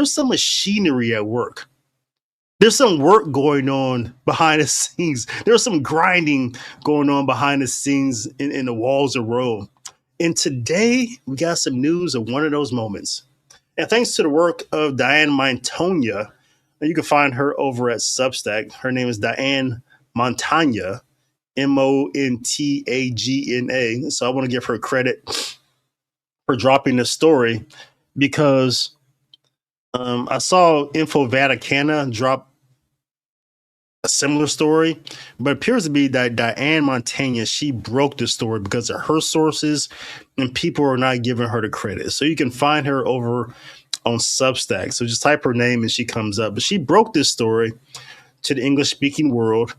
[SPEAKER 2] some machinery at work. There's some work going on behind the scenes. There's some grinding going on behind the scenes in the walls of Rome. And today we got some news of one of those moments. And thanks to the work of Diane Montagna, you can find her over at Substack. Her name is Diane Montagna, Montagna. So I want to give her credit for dropping this story because I saw Infovaticana drop a similar story, but it appears to be that Diane Montagna, she broke the story because of her sources and people are not giving her the credit. So you can find her over on Substack. So just type her name and she comes up. But she broke this story to the English speaking world.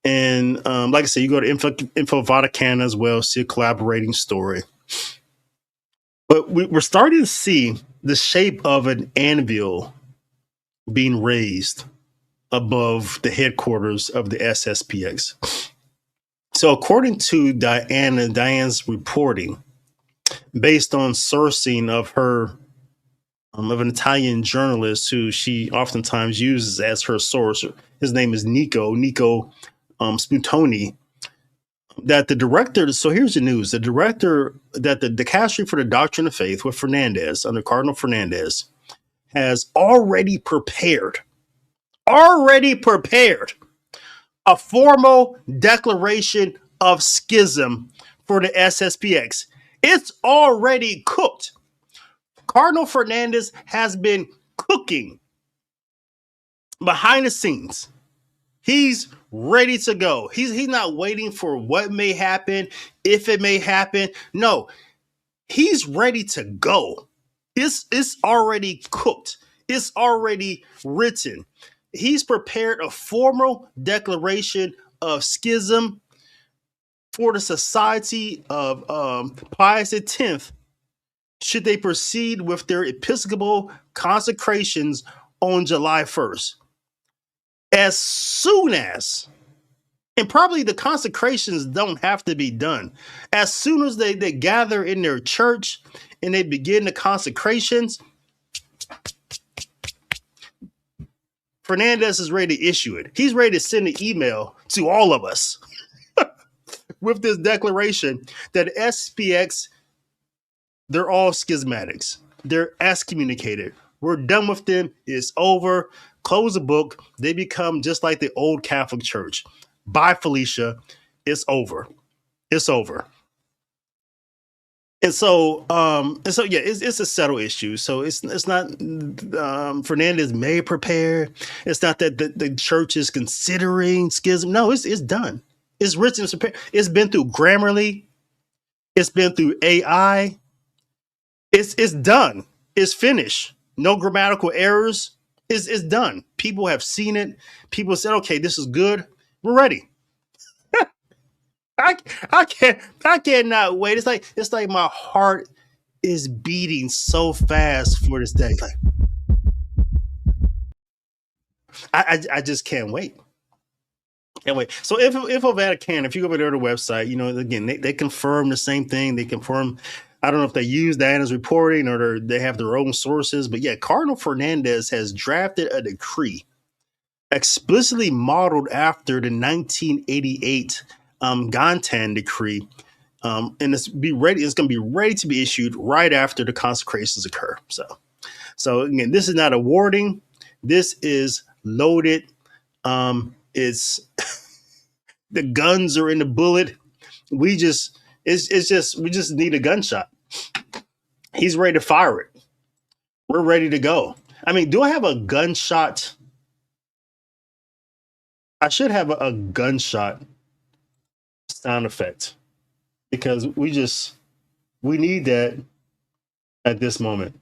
[SPEAKER 2] And like I said, you go to Infovaticana as well, see a collaborating story. But we're starting to see the shape of an anvil being raised above the headquarters of the SSPX. So according to Diane's reporting, based on sourcing of her, of an Italian journalist who she oftentimes uses as her source, his name is Nico Sputoni, that the director, so here's the news, the director, that the dicastery for the doctrine of faith with Fernández, under Cardinal Fernández, has already prepared a formal declaration of schism for the SSPX. It's already cooked. Cardinal Fernández has been cooking behind the scenes. He's ready to go. He's not waiting for what may happen, if it may happen. No, he's ready to go. It's already cooked. It's already written. He's prepared a formal declaration of schism for the Society of Pius X should they proceed with their episcopal consecrations on July 1st. As soon as, and probably the consecrations don't have to be done, as soon as they gather in their church and they begin the consecrations, Fernández is ready to issue it. He's ready to send an email to all of us with this declaration that SPX, they're all schismatics. They're excommunicated. We're done with them. It's over. Close the book. They become just like the old Catholic Church. Bye, Felicia. It's over. It's over. And so yeah, it's a settled issue. So it's not Fernández may prepare. It's not that the church is considering schism. No, it's done. It's written. It's been through Grammarly. It's been through AI. It's done. It's finished. No grammatical errors. It's done. People have seen it. People said, okay, this is good. We're ready. I cannot wait. It's like my heart is beating so fast for this day. Like I just can't wait. Can't wait. So Vatican, if you go over to their website, again, they confirm the same thing. They confirm, I don't know if they use Diana's reporting or they have their own sources, but yeah, Cardinal Fernández has drafted a decree explicitly modeled after the 1988 Gantan decree, and it's going to be ready to be issued right after the consecrations occur. So again, this is not a warding. This is loaded. It's the guns are in the bullet. We just need a gunshot. He's ready to fire it. We're ready to go. I mean, do I have a gunshot? I should have a gunshot sound effect because we need that at this moment.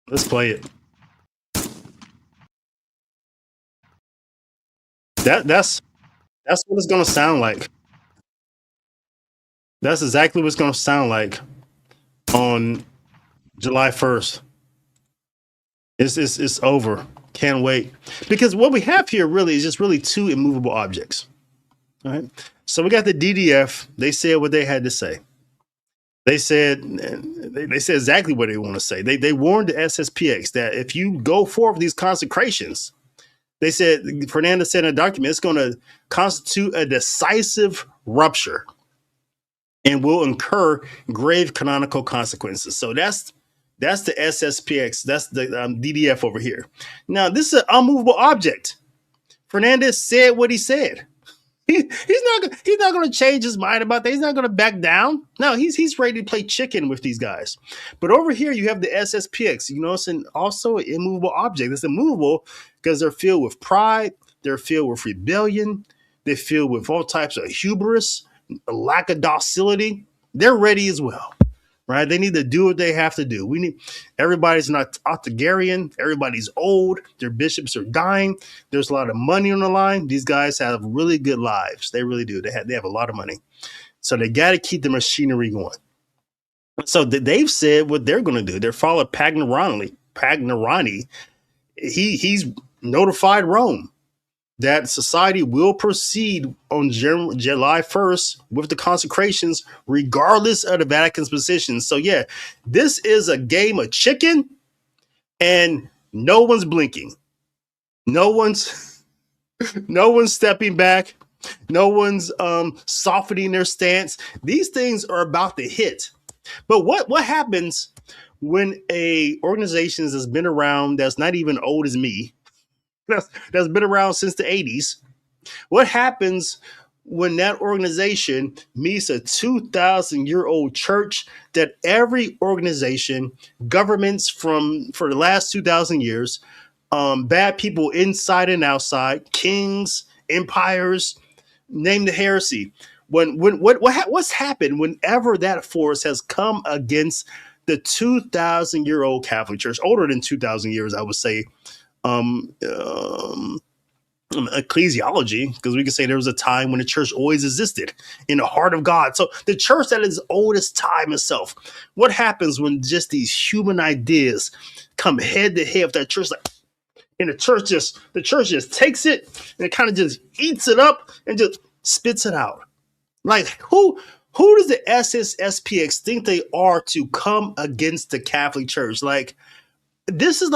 [SPEAKER 2] Let's play it. That's what it's gonna sound like. That's exactly what it's gonna sound like on July 1st. It's over. Can't wait. Because what we have here really is just really two immovable objects. All right. So we got the DDF. They said what they had to say. They said exactly what they want to say. They warned the SSPX that if you go forward with these consecrations, they said, Fernández said in a document, it's going to constitute a decisive rupture and will incur grave canonical consequences. So that's the SSPX. That's the DDF over here. Now, this is an unmovable object. Fernández said what he said. He's not going to change his mind about that. He's not going to back down. No, he's ready to play chicken with these guys. But over here, you have the SSPX. You know, it's also an immovable object. It's immovable because they're filled with pride. They're filled with rebellion. They're filled with all types of hubris, a lack of docility. They're ready as well. Right? They need to do what they have to do. Everybody's not octogenarian. Everybody's old. Their bishops are dying. There's a lot of money on the line. These guys have really good lives. They really do. They have a lot of money. So they got to keep the machinery going. So they've said what they're going to do. Their father Pagnarani, he's notified Rome that society will proceed on July 1st with the consecrations, regardless of the Vatican's position. So yeah, this is a game of chicken, and no one's blinking. No one's stepping back. No one's softening their stance. These things are about to hit. But what happens when a organization that's been around, that's not even old as me, that's been around since the 80s. What happens when that organization meets a 2,000-year-old church that every organization, governments for the last 2,000 years, bad people inside and outside, kings, empires, name the heresy. What's happened whenever that force has come against the 2,000-year-old Catholic Church, older than 2,000 years, I would say, ecclesiology, because we can say there was a time when the church always existed in the heart of God. So the church that is old as time itself. What happens when just these human ideas come head to head with that church, and the church just takes it and it kind of just eats it up and just spits it out? Like who does the SSPX think they are to come against the Catholic Church? Like, this is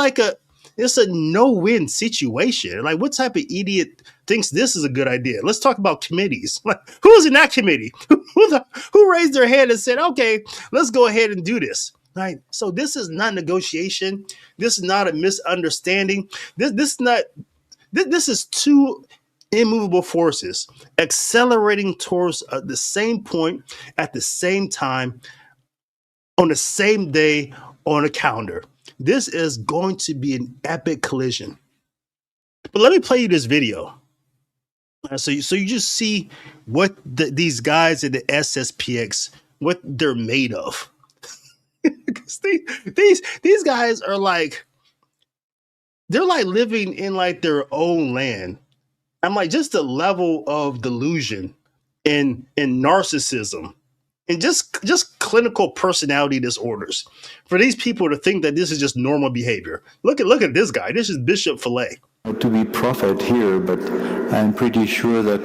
[SPEAKER 2] it's a no-win situation. Like, what type of idiot thinks this is a good idea? Let's talk about committees. Like, who's in that committee? Who raised their hand and said, okay, let's go ahead and do this? Right? So this is not negotiation. This is not a misunderstanding. This is two immovable forces accelerating towards the same point at the same time on the same day on a calendar. This is going to be an epic collision. But let me play you this video. So you just see what these guys at the SSPX, what they're made of. these guys are they're living in their own land. I'm just the level of delusion and narcissism and just clinical personality disorders for these people to think that this is just normal behavior. Look at this guy. This is Bishop Fellay.
[SPEAKER 10] To be prophet here, but I'm pretty sure that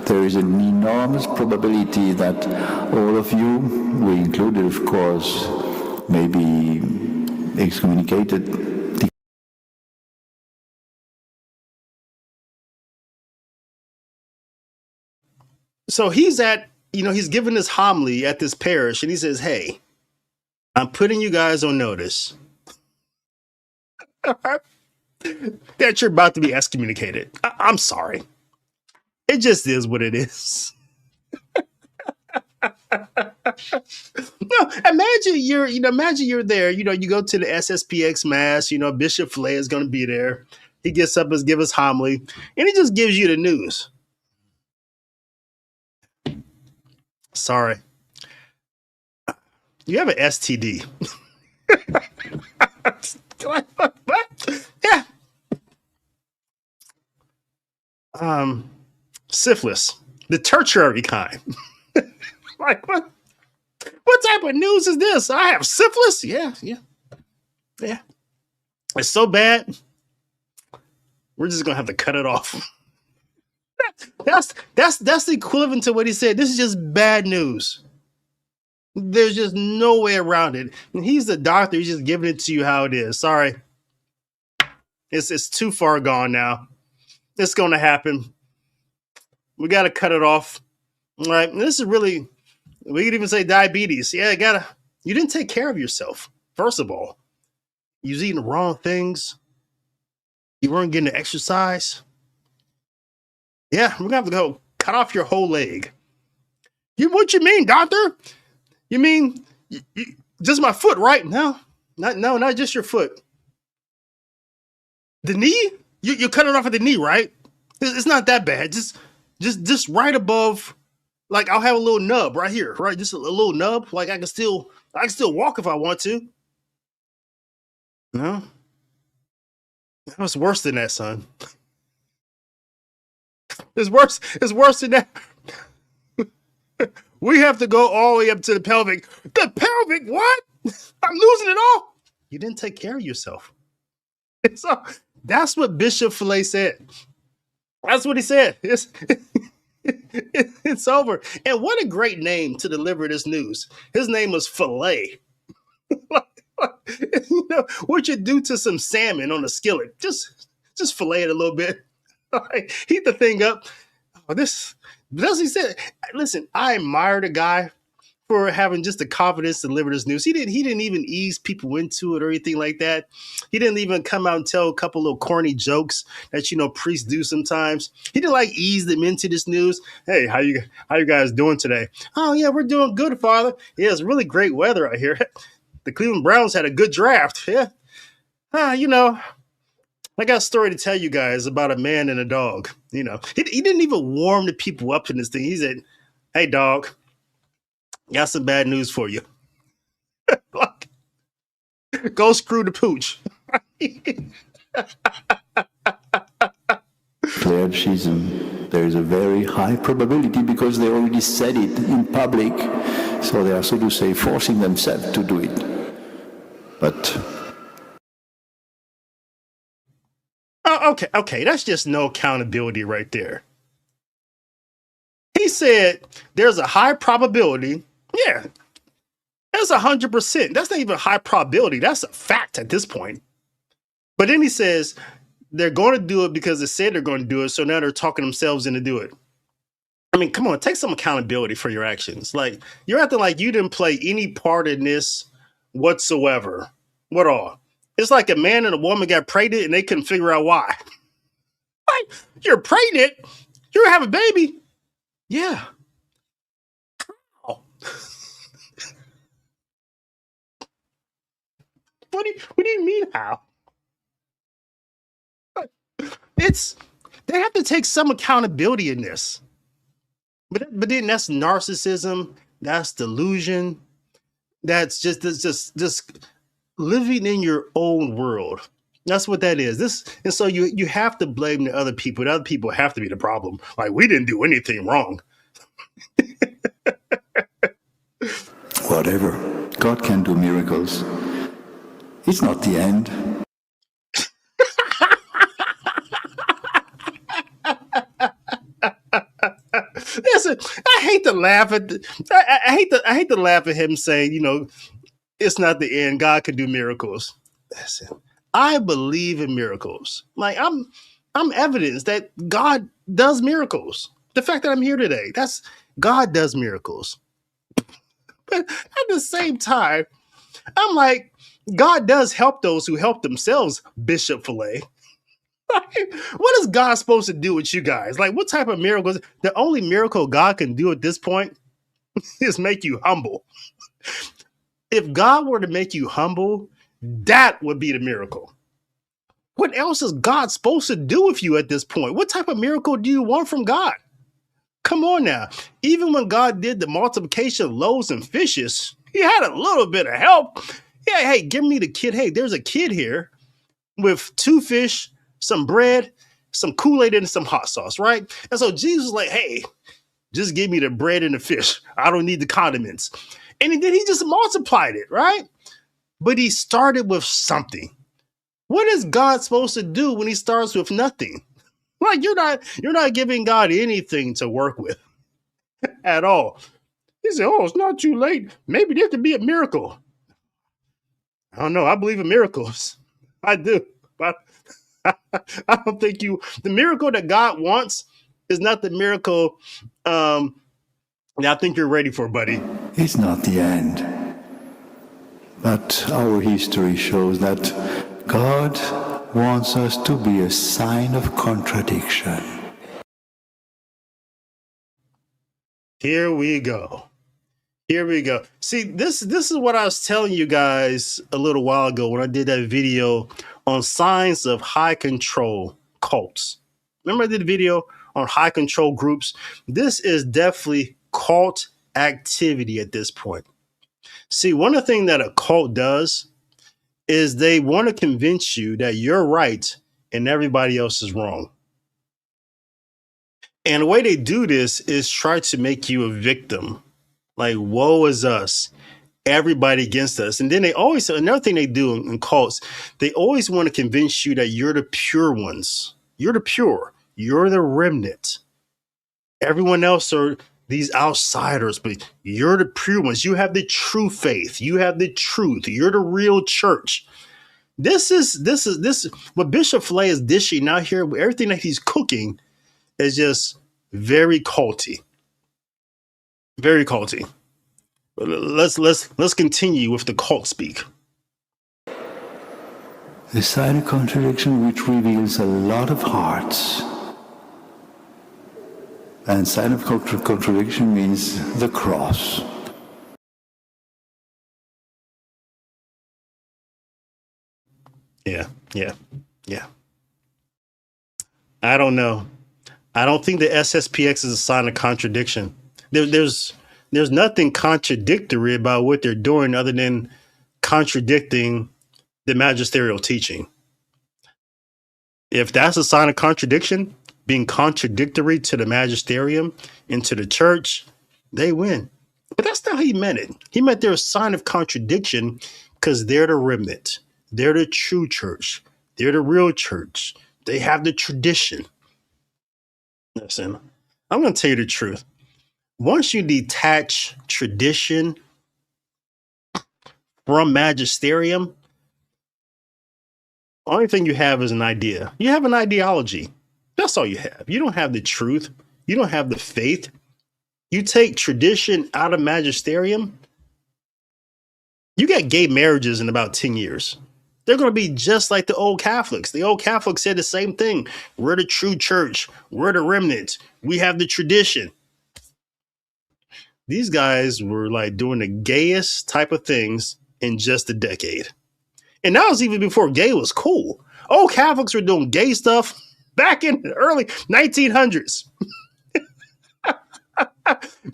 [SPEAKER 10] there is an enormous probability that all of you, we included, of course, may be excommunicated.
[SPEAKER 2] So he's he's giving this homily at this parish, and he says, hey, I'm putting you guys on notice that you're about to be excommunicated. I'm sorry. It just is what it is. No, imagine you're there. You go to the SSPX mass. Bishop Fellay is going to be there. He gets up and gives his homily, and he just gives you the news. Sorry, you have an STD. Yeah. Syphilis, the tertiary kind. Like what? What type of news is this? I have syphilis? Yeah. It's so bad. We're just gonna have to cut it off. That's the equivalent to what he said. This is just bad news. There's just no way around it. And he's the doctor. He's just giving it to you how it is. Sorry, it's too far gone now. It's gonna happen. We gotta cut it off. All right. And this is really. We could even say diabetes. Yeah, you didn't take care of yourself. First of all, you was eating the wrong things. You weren't getting the exercise. Yeah, we're gonna have to go cut off your whole leg. What you mean, doctor? You mean just my foot, right? No, not just your foot. The knee? You cut it off at the knee, right? It's not that bad. Just right above. Like I'll have a little nub right here, right? Just a little nub. Like I can still walk if I want to. No, that was worse than that, son. It's worse. It's worse than that. We have to go all the way up to the pelvic. The pelvic? What? I'm losing it all. You didn't take care of yourself. So that's what Bishop Fellay said. That's what he said. It's over. And what a great name to deliver this news. His name was Fellay. You know, what you do to some salmon on a skillet? Just fillet it a little bit. Heat the thing up. That's what he said. Listen, I admire the guy for having just the confidence to deliver this news. He didn't even ease people into it or anything like that. He didn't even come out and tell a couple little corny jokes that, you know, priests do sometimes. He didn't like ease them into this news. Hey, how you guys doing today? Oh yeah, we're doing good, Father. Yeah, it's really great weather out here. The Cleveland Browns had a good draft. Yeah. You know, I got a story to tell you guys about a man and a dog. You know, he didn't even warm the people up in this thing. He said, hey, dog, got some bad news for you. Go screw the pooch.
[SPEAKER 10] Declared schism. There is a very high probability because they already said it in public. So they are, so to say, forcing themselves to do it. But
[SPEAKER 2] okay, that's just no accountability right there. He said there's a high probability. Yeah, that's 100%. That's not even high probability. That's a fact at this point. But then he says they're going to do it because they said they're going to do it. So now they're talking themselves into do it. I mean, come on, take some accountability for your actions. Like, you're acting like you didn't play any part in this whatsoever. What all? It's like a man and a woman got pregnant and they couldn't figure out why. Like, you're pregnant? You have a baby? Yeah. How? What do you mean how? They have to take some accountability in this. But then that's narcissism, that's delusion, that's just living in your own world. That's what that is. And so you have to blame the other people. The other people have to be the problem. Like, we didn't do anything wrong.
[SPEAKER 10] whatever, God can do miracles. It's not the end.
[SPEAKER 2] Listen, I hate to laugh at I hate to laugh at him saying, you know, it's not the end. God can do miracles. Listen, I believe in miracles. Like I'm evidence that God does miracles. The fact that I'm here today, that's God does miracles. But at the same time, I'm like, God does help those who help themselves, Bishop Fellay. Like, what is God supposed to do with you guys? Like, what type of miracles? The only miracle God can do at this point is make you humble. If God were to make you humble, that would be the miracle. What else is God supposed to do with you at this point? What type of miracle do you want from God? Come on now. Even when God did the multiplication of loaves and fishes, he had a little bit of help. Yeah, hey, give me the kid. Hey, there's a kid here with 2 fish, some bread, some Kool-Aid, and some hot sauce, right? And so Jesus was like, hey, just give me the bread and the fish. I don't need the condiments. And then he just multiplied it, right? But he started with something. What is God supposed to do when he starts with nothing? Like you're not giving God anything to work with at all. He said, oh, it's not too late. Maybe there could be a miracle. I don't know. I believe in miracles. I do. But I don't think the miracle that God wants is not the miracle that I think you're ready for, buddy.
[SPEAKER 10] It's not the end. But our history shows that God wants us to be a sign of contradiction.
[SPEAKER 2] Here we go. Here we go. See, this is what I was telling you guys a little while ago when I did that video on signs of high control cults. Remember I did a video on high control groups? This is definitely cult activity at this point. See, one of the things that a cult does is they want to convince you that you're right and everybody else is wrong. And the way they do this is try to make you a victim. Like, woe is us, everybody against us. And then they always, another thing they do in cults, they always want to convince you that you're the pure ones. You're the pure. You're the remnant. Everyone else are these outsiders, but you're the pure ones. You have the true faith. You have the truth. You're the real church. This is what Bishop Fellay is dishing out here. Everything that he's cooking is just very culty. Very culty. Let's continue with the cult speak.
[SPEAKER 10] The sign of contradiction which reveals a lot of hearts. And sign of contradiction means the cross.
[SPEAKER 2] Yeah. I don't know. I don't think the SSPX is a sign of contradiction. There's nothing contradictory about what they're doing other than contradicting the magisterial teaching. If that's a sign of contradiction, being contradictory to the magisterium and to the church, they win. But that's not how he meant it. He meant they're a sign of contradiction because they're the remnant. They're the true church. They're the real church. They have the tradition. Listen, I'm going to tell you the truth. Once you detach tradition from magisterium, only thing you have is an idea. You have an ideology. That's all you have. You don't have the truth. You don't have the faith. You take tradition out of magisterium, you get gay marriages in about 10 years. They're going to be just like the old Catholics. The old Catholics said the same thing. We're the true church. We're the remnant. We have the tradition. These guys were like doing the gayest type of things in just a decade. And that was even before gay was cool. Old Catholics were doing gay stuff back in the early 1900s.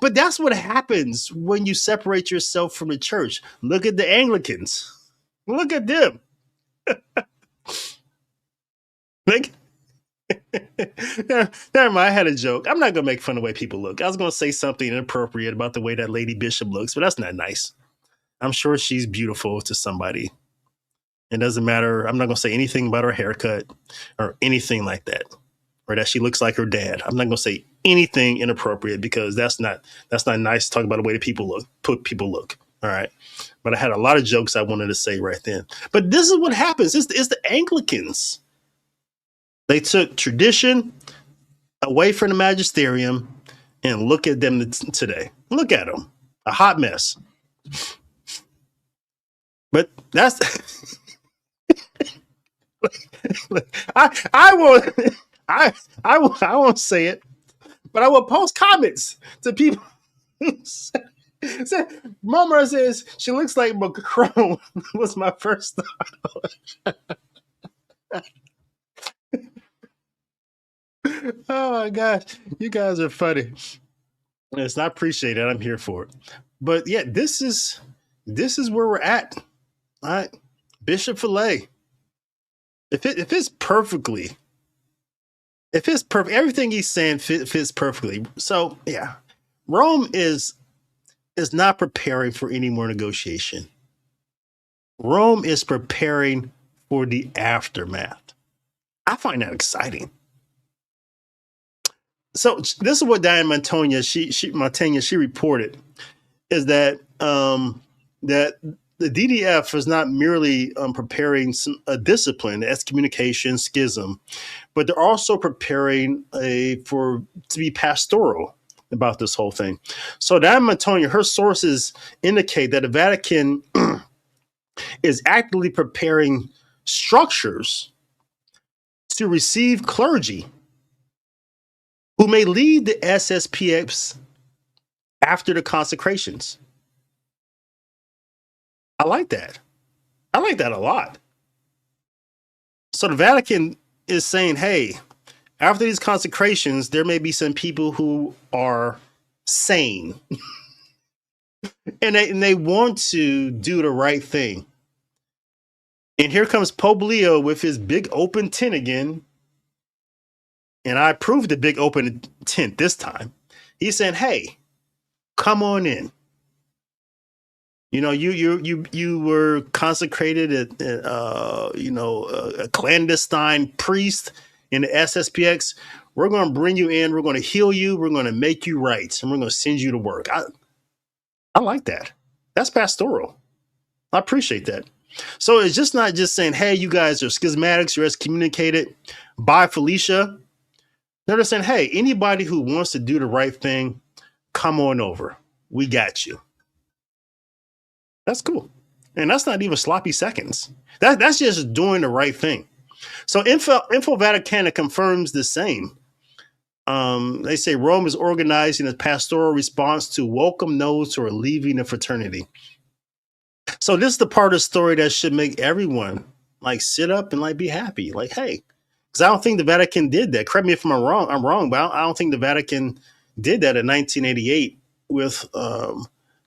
[SPEAKER 2] But that's what happens when you separate yourself from the church. Look at the Anglicans. Look at them. Like, never mind, I had a joke. I'm not going to make fun of the way people look. I was going to say something inappropriate about the way that Lady Bishop looks, but that's not nice. I'm sure she's beautiful to somebody. It doesn't matter. I'm not going to say anything about her haircut or anything like that, or that she looks like her dad. I'm not going to say anything inappropriate because that's not nice to talk about the way that people look. All right. But I had a lot of jokes I wanted to say right then. But this is what happens. It's the Anglicans. They took tradition away from the magisterium and look at them today. Look at them. A hot mess. But that's... I won't say it, but I will post comments to people who say, Mama says she looks like Macron was my first thought. Oh my gosh, you guys are funny. Yes, I appreciate it. I'm here for it. But yeah, this is where we're at. All right. Bishop Fellay. If it's perfectly, if it's perfect, everything he's saying fits perfectly. So yeah, Rome is not preparing for any more negotiation. Rome is preparing for the aftermath. I find that exciting. So this is what Diane Montagna she reported, is that that the DDF is not merely preparing a discipline, excommunication, schism, but they're also preparing to be pastoral about this whole thing. So Diane Montagna, her sources indicate that the Vatican is actively preparing structures to receive clergy who may lead the SSPX after the consecrations. I like that. I like that a lot. So the Vatican is saying, hey, after these consecrations, there may be some people who are sane and they want to do the right thing. And here comes Pope Leo with his big open tent again. And I approved the big open tent this time. He's saying, hey, come on in. You know, you were consecrated a clandestine priest in the SSPX. We're going to bring you in. We're going to heal you. We're going to make you right. And we're going to send you to work. I like that. That's pastoral. I appreciate that. So it's just not just saying, hey, you guys are schismatics. You're excommunicated. Bye, Felicia. They're saying, hey, anybody who wants to do the right thing, come on over. We got you. That's cool. And that's not even sloppy seconds. That's just doing the right thing. So Infovaticana confirms the same. They say Rome is organizing a pastoral response to welcome those who are leaving the fraternity. So this is the part of the story that should make everyone like sit up and like be happy. Like, hey, because I don't think the Vatican did that. Correct me if I'm wrong, but I don't think the Vatican did that in 1988 with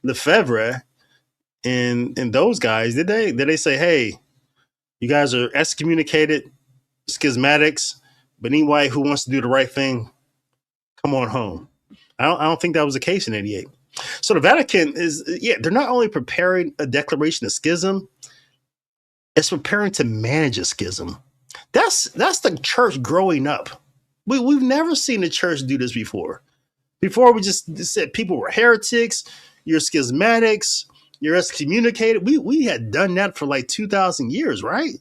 [SPEAKER 2] Lefebvre and those guys. Did they? Did they say, hey, you guys are excommunicated, schismatics, but anybody who wants to do the right thing, come on home? I don't think that was the case in 88. So the Vatican they're not only preparing a declaration of schism, it's preparing to manage a schism. That's the church growing up. We've never seen the church do this before. Before we just said people were heretics, you're schismatics, you're excommunicated. We had done that for like 2,000 years, right?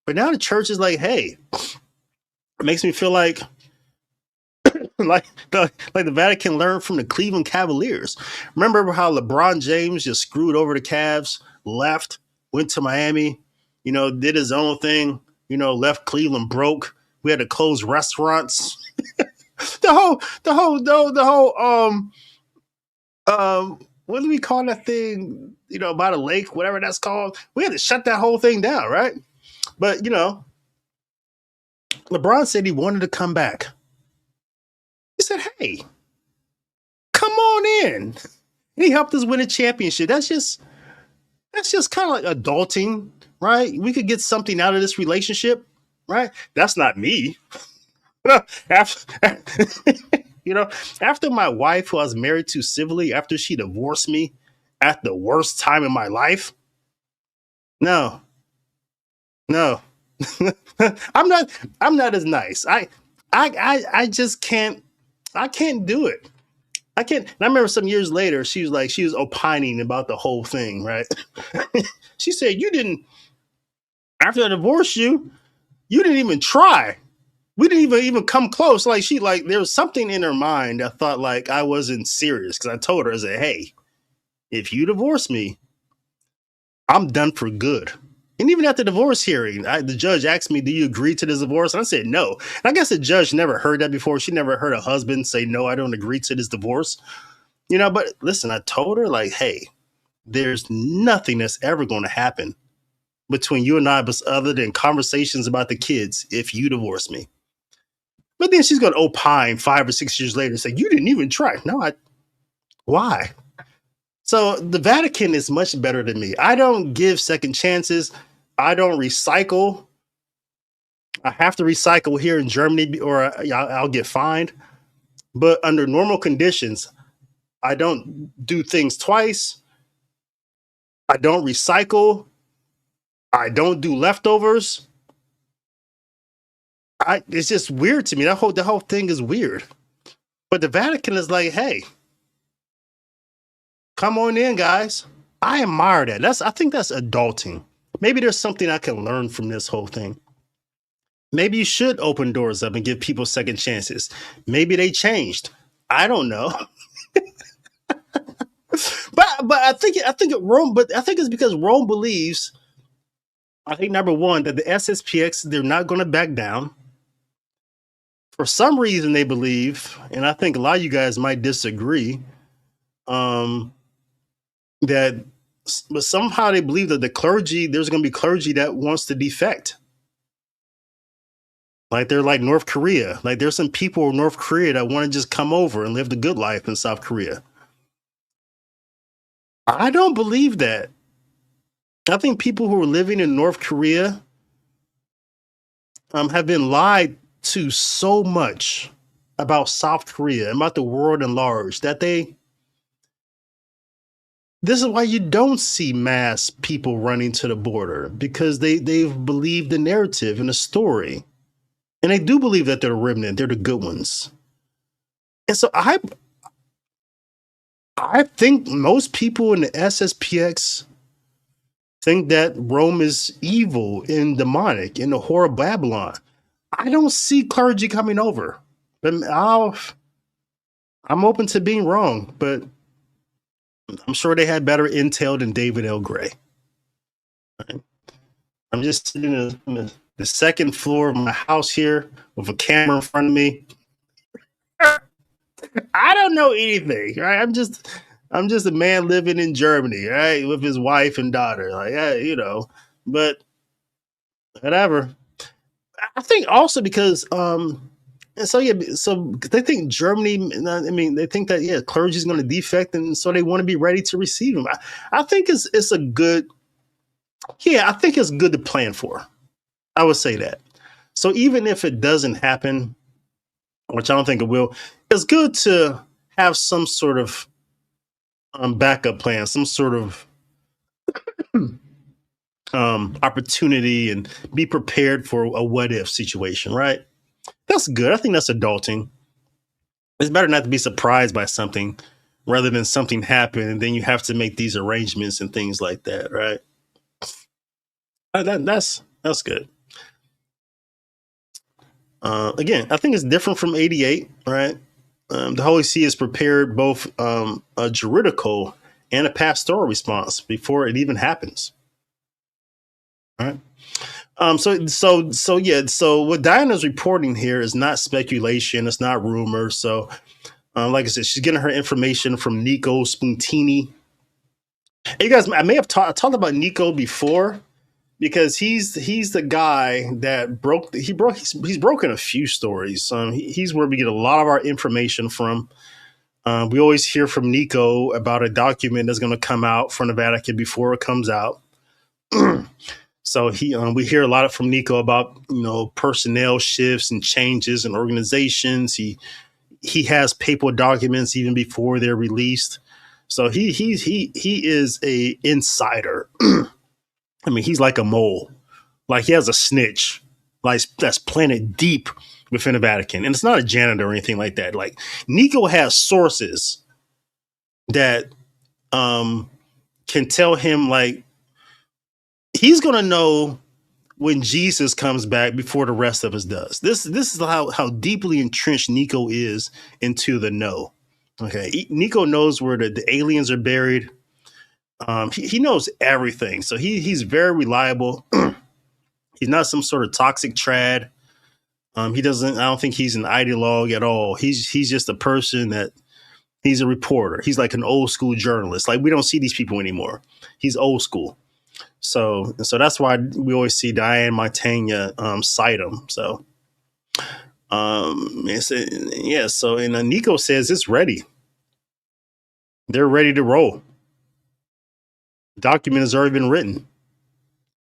[SPEAKER 2] But now the church is like, hey, it makes me feel like like the Vatican learned from the Cleveland Cavaliers. Remember how LeBron James just screwed over the Cavs, left, went to Miami, did his own thing, left Cleveland broke. We had to close restaurants. the whole what do we call that thing? By the lake, whatever that's called. We had to shut that whole thing down, right? But LeBron said he wanted to come back. He said, hey, come on in. And he helped us win a championship. That's just kind of like adulting, right? We could get something out of this relationship, right? That's not me. After my wife, who I was married to civilly, after she divorced me at the worst time in my life, no. I'm not as nice. I just can't. I can't do it. I can't. And I remember some years later, she was opining about the whole thing, right? She said, after I divorced you didn't even try. We didn't even come close. There was something in her mind that thought like I wasn't serious. Cause I told her, I said, hey, if you divorce me, I'm done for good. And even at the divorce hearing, the judge asked me, do you agree to this divorce? And I said, no. And I guess the judge never heard that before. She never heard a husband say, no, I don't agree to this divorce. But listen, I told her like, hey, there's nothing that's ever going to happen between you and I, but other than conversations about the kids if you divorce me. But then she's going to opine 5 or 6 years later and say, you didn't even try. No, why? So the Vatican is much better than me. I don't give second chances. I don't recycle. I have to recycle here in Germany or I'll get fined. But under normal conditions, I don't do things twice. I don't recycle. I don't do leftovers. It's just weird to me. The whole thing is weird. But the Vatican is like, hey, come on in, guys. I admire that. I think that's adulting. Maybe there's something I can learn from this whole thing. Maybe you should open doors up and give people second chances. Maybe they changed. I don't know. but I think it's because Rome believes, I think number one, that the SSPX, they're not going to back down. For some reason they believe, and I think a lot of you guys might disagree, but somehow they believe that there's going to be clergy that wants to defect. Like they're like North Korea. Like there's some people in North Korea that want to just come over and live the good life in South Korea. I don't believe that. I think people who are living in North Korea have been lied to so much about South Korea and about the world at large that this is why you don't see mass people running to the border, because they've believed the narrative and the story. And they do believe that they're the remnant, they're the good ones. And so I think most people in the SSPX think that Rome is evil and demonic in the whore of Babylon. I don't see clergy coming over. But I'm open to being wrong, but I'm sure they had better intel than David L. Gray. Right. I'm just sitting in the second floor of my house here with a camera in front of me. I don't know anything, right? I'm just a man living in Germany, right, with his wife and daughter. Like, but whatever. I think also because so they think Germany, they think that clergy is going to defect, and so they want to be ready to receive them. I think it's good to plan for. I would say that. So even if it doesn't happen, which I don't think it will, it's good to have some sort of backup plan, some sort of opportunity, and be prepared for a what if situation, right? That's good. I think that's adulting. It's better not to be surprised by something rather than something happen and then you have to make these arrangements and things like that, right? That's good. Again, I think it's different from 88, right? The Holy See has prepared both a juridical and a pastoral response before it even happens. All right. So what Diana's reporting here is not speculation. It's not rumor. So, like I said, she's getting her information from Nico Spuntini. Hey, you guys, I may have talked about Nico before, because he's the guy that he's broken a few stories. He's where we get a lot of our information from. We always hear from Nico about a document that's going to come out from the Vatican before it comes out. So we hear a lot from Nico about personnel shifts and changes in organizations. He has papal documents even before they're released. So he is a insider. I mean, he's like a mole. Like he has a snitch, like that's planted deep within the Vatican. And it's not a janitor or anything like that. Like Nico has sources that can tell him, like, he's going to know when Jesus comes back before the rest of us does. This is how deeply entrenched Nico is into the know. Okay. Nico knows where the aliens are buried. He knows everything. So he's very reliable. He's not some sort of toxic trad. I don't think he's an ideologue at all. He's just a person that he's a reporter. He's like an old school journalist. Like we don't see these people anymore. He's old school. So that's why we always see Diane Montagna cite him. So, So Nico says it's ready. They're ready to roll. Document has already been written.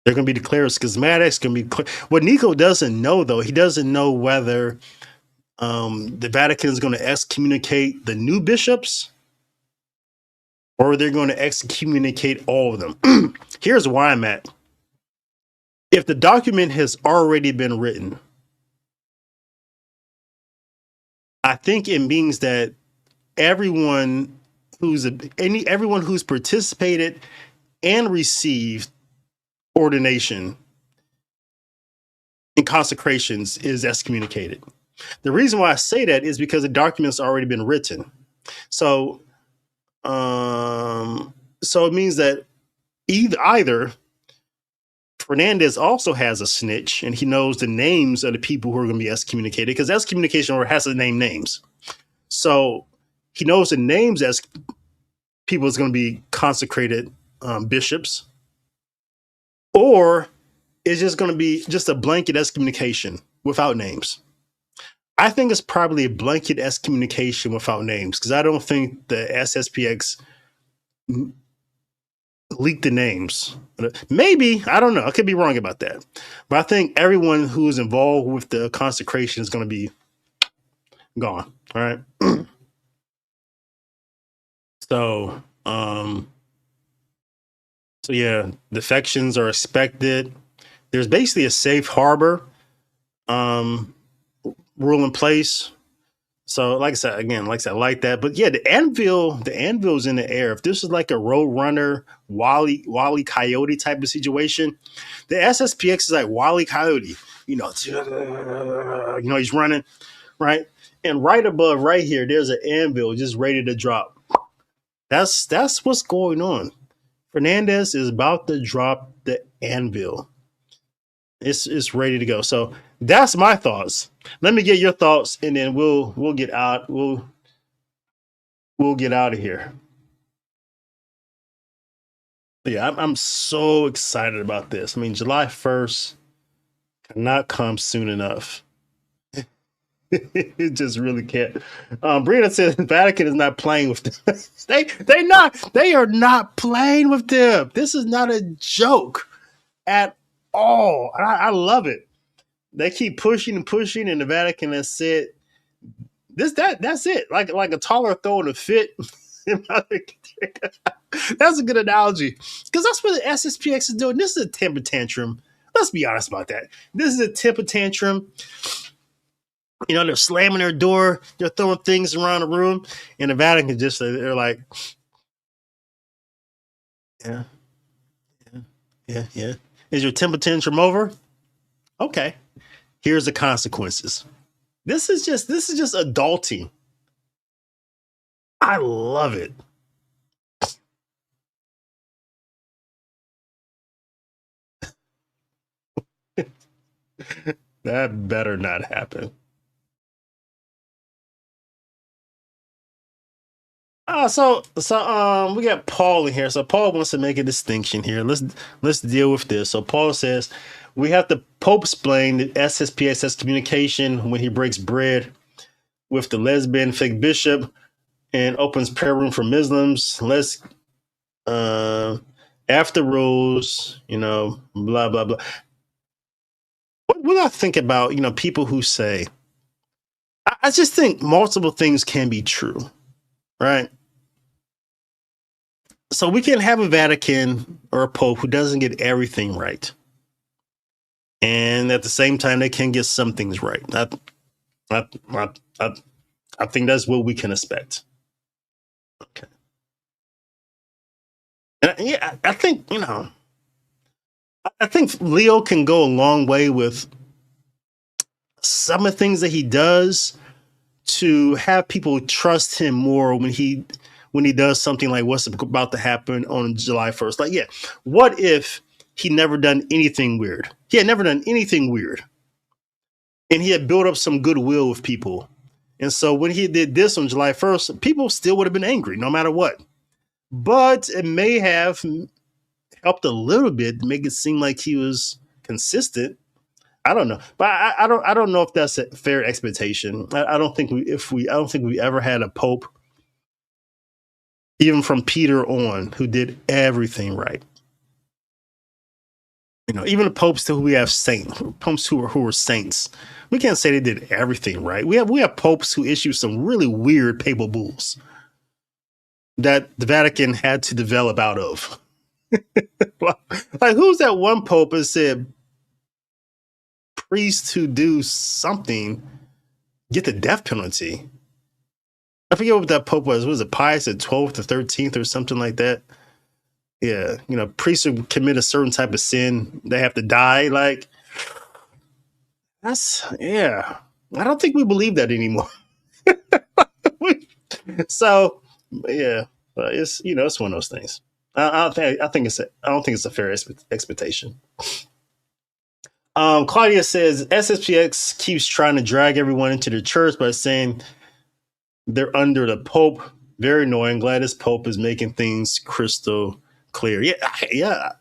[SPEAKER 2] They're going to be declared schismatics. Going to be what Nico doesn't know, though. He doesn't know whether the Vatican is going to excommunicate the new bishops or they're going to excommunicate all of them. Here's where I'm at. If the document has already been written, I think it means that everyone everyone who's participated and received ordination and consecrations is excommunicated. The reason why I say that is because the document's already been written. So it means that either Fernández also has a snitch and he knows the names of the people who are going to be excommunicated, because excommunication order has to name names. So he knows the names as people is going to be consecrated bishops, or it's just going to be just a blanket excommunication without names. I think it's probably a blanket excommunication without names, because I don't think the SSPX leaked the names. Maybe, I don't know. I could be wrong about that. But I think everyone who is involved with the consecration is going to be gone. All right. So yeah, defections are expected. There's basically a safe harbor rule in place. So like I said, I like that. But yeah, the anvil's in the air. If this is like a Road Runner, Wally Coyote type of situation, the SSPX is like Wally Coyote. He's running, right? And right above, right here, there's an anvil just ready to drop. That's what's going on. Fernández is about to drop the anvil. It's ready to go. So that's my thoughts. Let me get your thoughts, and then we'll get out. We'll get out of here. But yeah, I'm so excited about this. I mean, July 1st cannot come soon enough. It just really can't. Brianna says the Vatican is not playing with them. They are not playing with them. This is not a joke at all. I love it. They keep pushing and pushing, and the Vatican has said that's it. Like a toddler throwing a fit. That's a good analogy, because that's what the SSPX is doing. This is a temper tantrum. Let's be honest about that. This is a temper tantrum. They're slamming their door, they're throwing things around the room, and the Vatican they're like, yeah. Is your temper tantrum over? Okay. Here's the consequences. This is just adulting. I love it. That better not happen. So we got Paul in here. So Paul wants to make a distinction here. Let's deal with this. So Paul says we have the Pope explain the SSPX excommunication when he breaks bread with the lesbian fake bishop and opens prayer room for Muslims. Let's after rules, blah blah blah. What do I think about people who say? I just think multiple things can be true, right? So we can have a Vatican or a Pope who doesn't get everything right, and at the same time they can get some things right. I think that's what we can expect. Okay, and yeah, I think I think Leo can go a long way with some of the things that he does to have people trust him more when he does something like what's about to happen on July 1st. Like, yeah, what if he never done anything weird? He had never done anything weird. And he had built up some goodwill with people. And so when he did this on July 1st, people still would have been angry no matter what. But it may have helped a little bit to make it seem like he was consistent. I don't know. But I don't know if that's a fair expectation. I don't think we ever had a Pope even from Peter on, who did everything right. You know, even the popes who we have popes who are saints, we can't say they did everything right. We have popes who issue some really weird papal bulls that the Vatican had to develop out of. Like, who's that one pope that said priests who do something get the death penalty? I forget what that pope was. Was it Pius the 12th or 13th or something like that? Yeah, you know, priests who commit a certain type of sin, they have to die. Like, yeah. I don't think we believe that anymore. So, yeah, it's, you know, it's one of those things. I don't think it's a fair expectation. Claudia says SSPX keeps trying to drag everyone into the church by saying they're under the Pope. Very annoying. Glad this Pope is making things crystal clear. Yeah.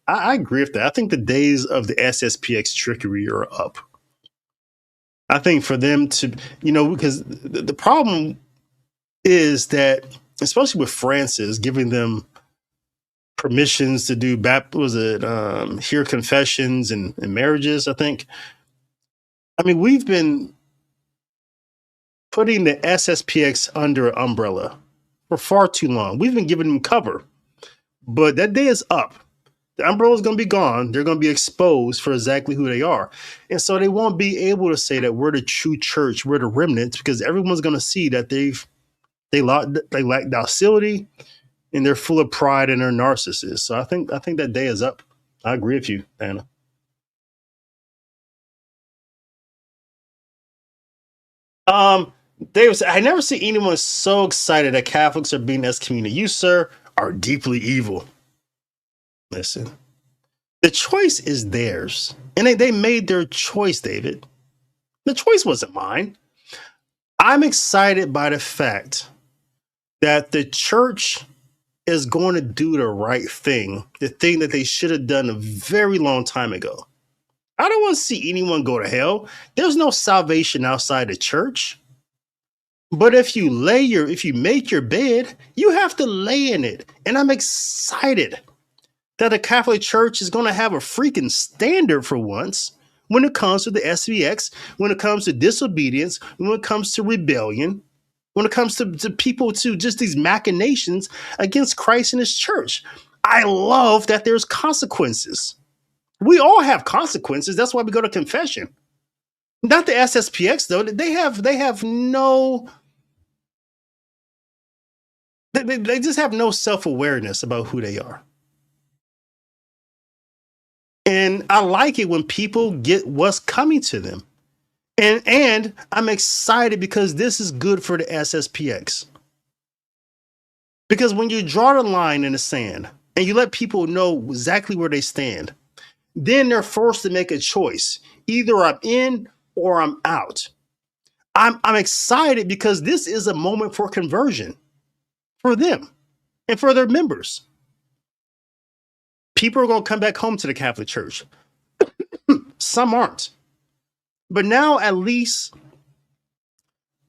[SPEAKER 2] I agree with that. I think the days of the SSPX trickery are up. I think for them to, you know, because the problem is that, especially with Francis, giving them permissions to do hear confessions and marriages, I think. I mean, we've been putting the SSPX under an umbrella for far too long. We've been giving them cover, but that day is up. The umbrella is going to be gone. They're going to be exposed for exactly who they are. And so they won't be able to say that we're the true church, we're the remnant, because everyone's going to see that they lack docility and they're full of pride and they're narcissists. So I think that day is up. I agree with you, Anna. David said, I never see anyone so excited that Catholics are being excommunicated. You, sir, are deeply evil. Listen, the choice is theirs. And they made their choice, David. The choice wasn't mine. I'm excited by the fact that the church is going to do the right thing, the thing that they should have done a very long time ago. I don't want to see anyone go to hell. There's no salvation outside the church. But if you make your bed, you have to lay in it. And I'm excited that the Catholic Church is going to have a freaking standard for once when it comes to the SVX, when it comes to disobedience, when it comes to rebellion, when it comes to people, to just these machinations against Christ and his church. I love that there's consequences. We all have consequences. That's why we go to confession. Not the SSPX, though. They just have no self-awareness about who they are. And I like it when people get what's coming to them. And I'm excited because this is good for the SSPX. Because when you draw the line in the sand and you let people know exactly where they stand, then they're forced to make a choice. Either I'm in or I'm out. I'm excited because this is a moment for conversion for them and for their members. People are going to come back home to the Catholic Church. Some aren't. But now at least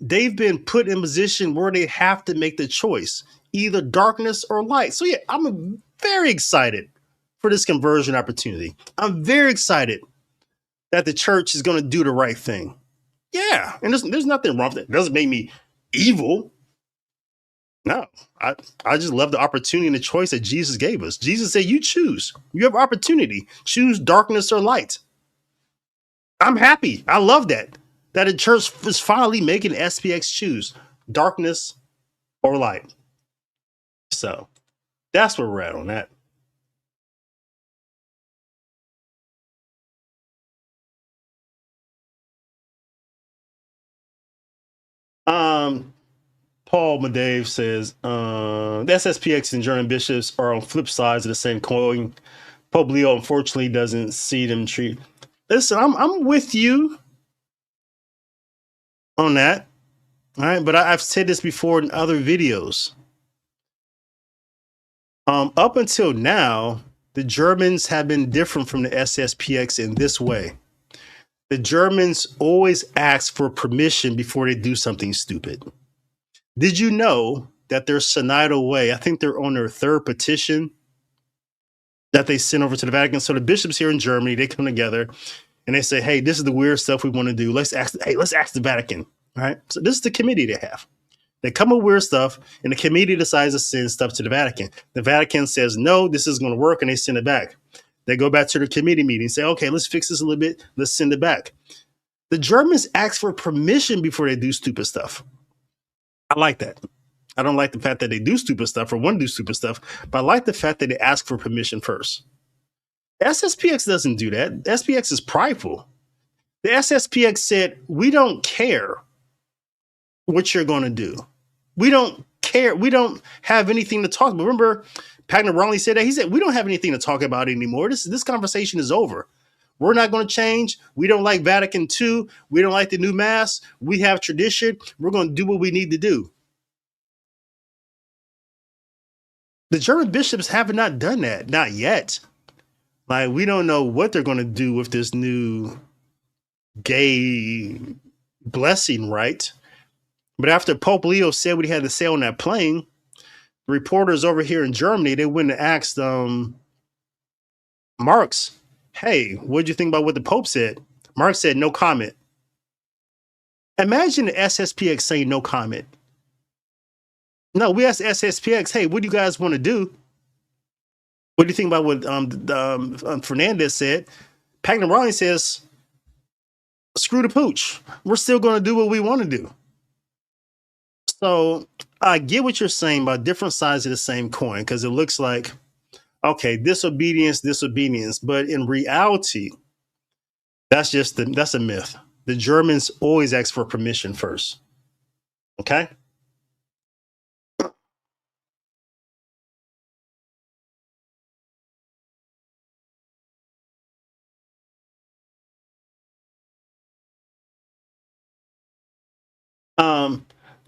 [SPEAKER 2] they've been put in a position where they have to make the choice, either darkness or light. So yeah, I'm very excited for this conversion opportunity. I'm very excited that the church is going to do the right thing. Yeah, and there's nothing wrong with it. It doesn't make me evil. No, I just love the opportunity and the choice that Jesus gave us. Jesus said, you choose. You have opportunity. Choose darkness or light. I'm happy. I love that the church is finally making SPX choose darkness or light. So that's where we're at on that. Paul Madave says the SSPX and German bishops are on flip sides of the same coin. Pope Leo unfortunately doesn't see them treat. Listen, I'm with you on that. All right, but I've said this before in other videos. Up until now, the Germans have been different from the SSPX in this way. The Germans always ask for permission before they do something stupid. Did you know that their synodal way, I think they're on their third petition that they sent over to the Vatican. So the bishops here in Germany, they come together and they say, hey, this is the weird stuff we want to do. Let's ask the Vatican. All right. So this is the committee they have. They come up with weird stuff, and the committee decides to send stuff to the Vatican. The Vatican says, no, this is going to work, and they send it back. They go back to the committee meeting and say, okay, let's fix this a little bit. Let's send it back. The Germans ask for permission before they do stupid stuff. I like that. I don't like the fact that they do stupid stuff or want to do stupid stuff, but I like the fact that they ask for permission first. SSPX doesn't do that. SPX is prideful. The SSPX said, we don't care what you're going to do. We don't care. We don't have anything to talk about. Remember, Cardinal wrongly said that. He said, we don't have anything to talk about anymore. This conversation is over. We're not going to change. We don't like Vatican II. We don't like the new Mass. We have tradition. We're going to do what we need to do. The German bishops have not done that. Not yet. Like, we don't know what they're going to do with this new gay blessing rite. But after Pope Leo said what he had to say on that plane, the reporters over here in Germany, they went and asked Marx, hey, what did you think about what the Pope said? Marx said, no comment. Imagine the SSPX saying no comment. No, we asked SSPX, hey, what do you guys want to do? What do you think about what Fernández said? Pagnarani says, screw the pooch. We're still going to do what we want to do. So I get what you're saying about different sides of the same coin, because it looks like, okay, disobedience. But in reality, that's a myth. The Germans always ask for permission first. Okay?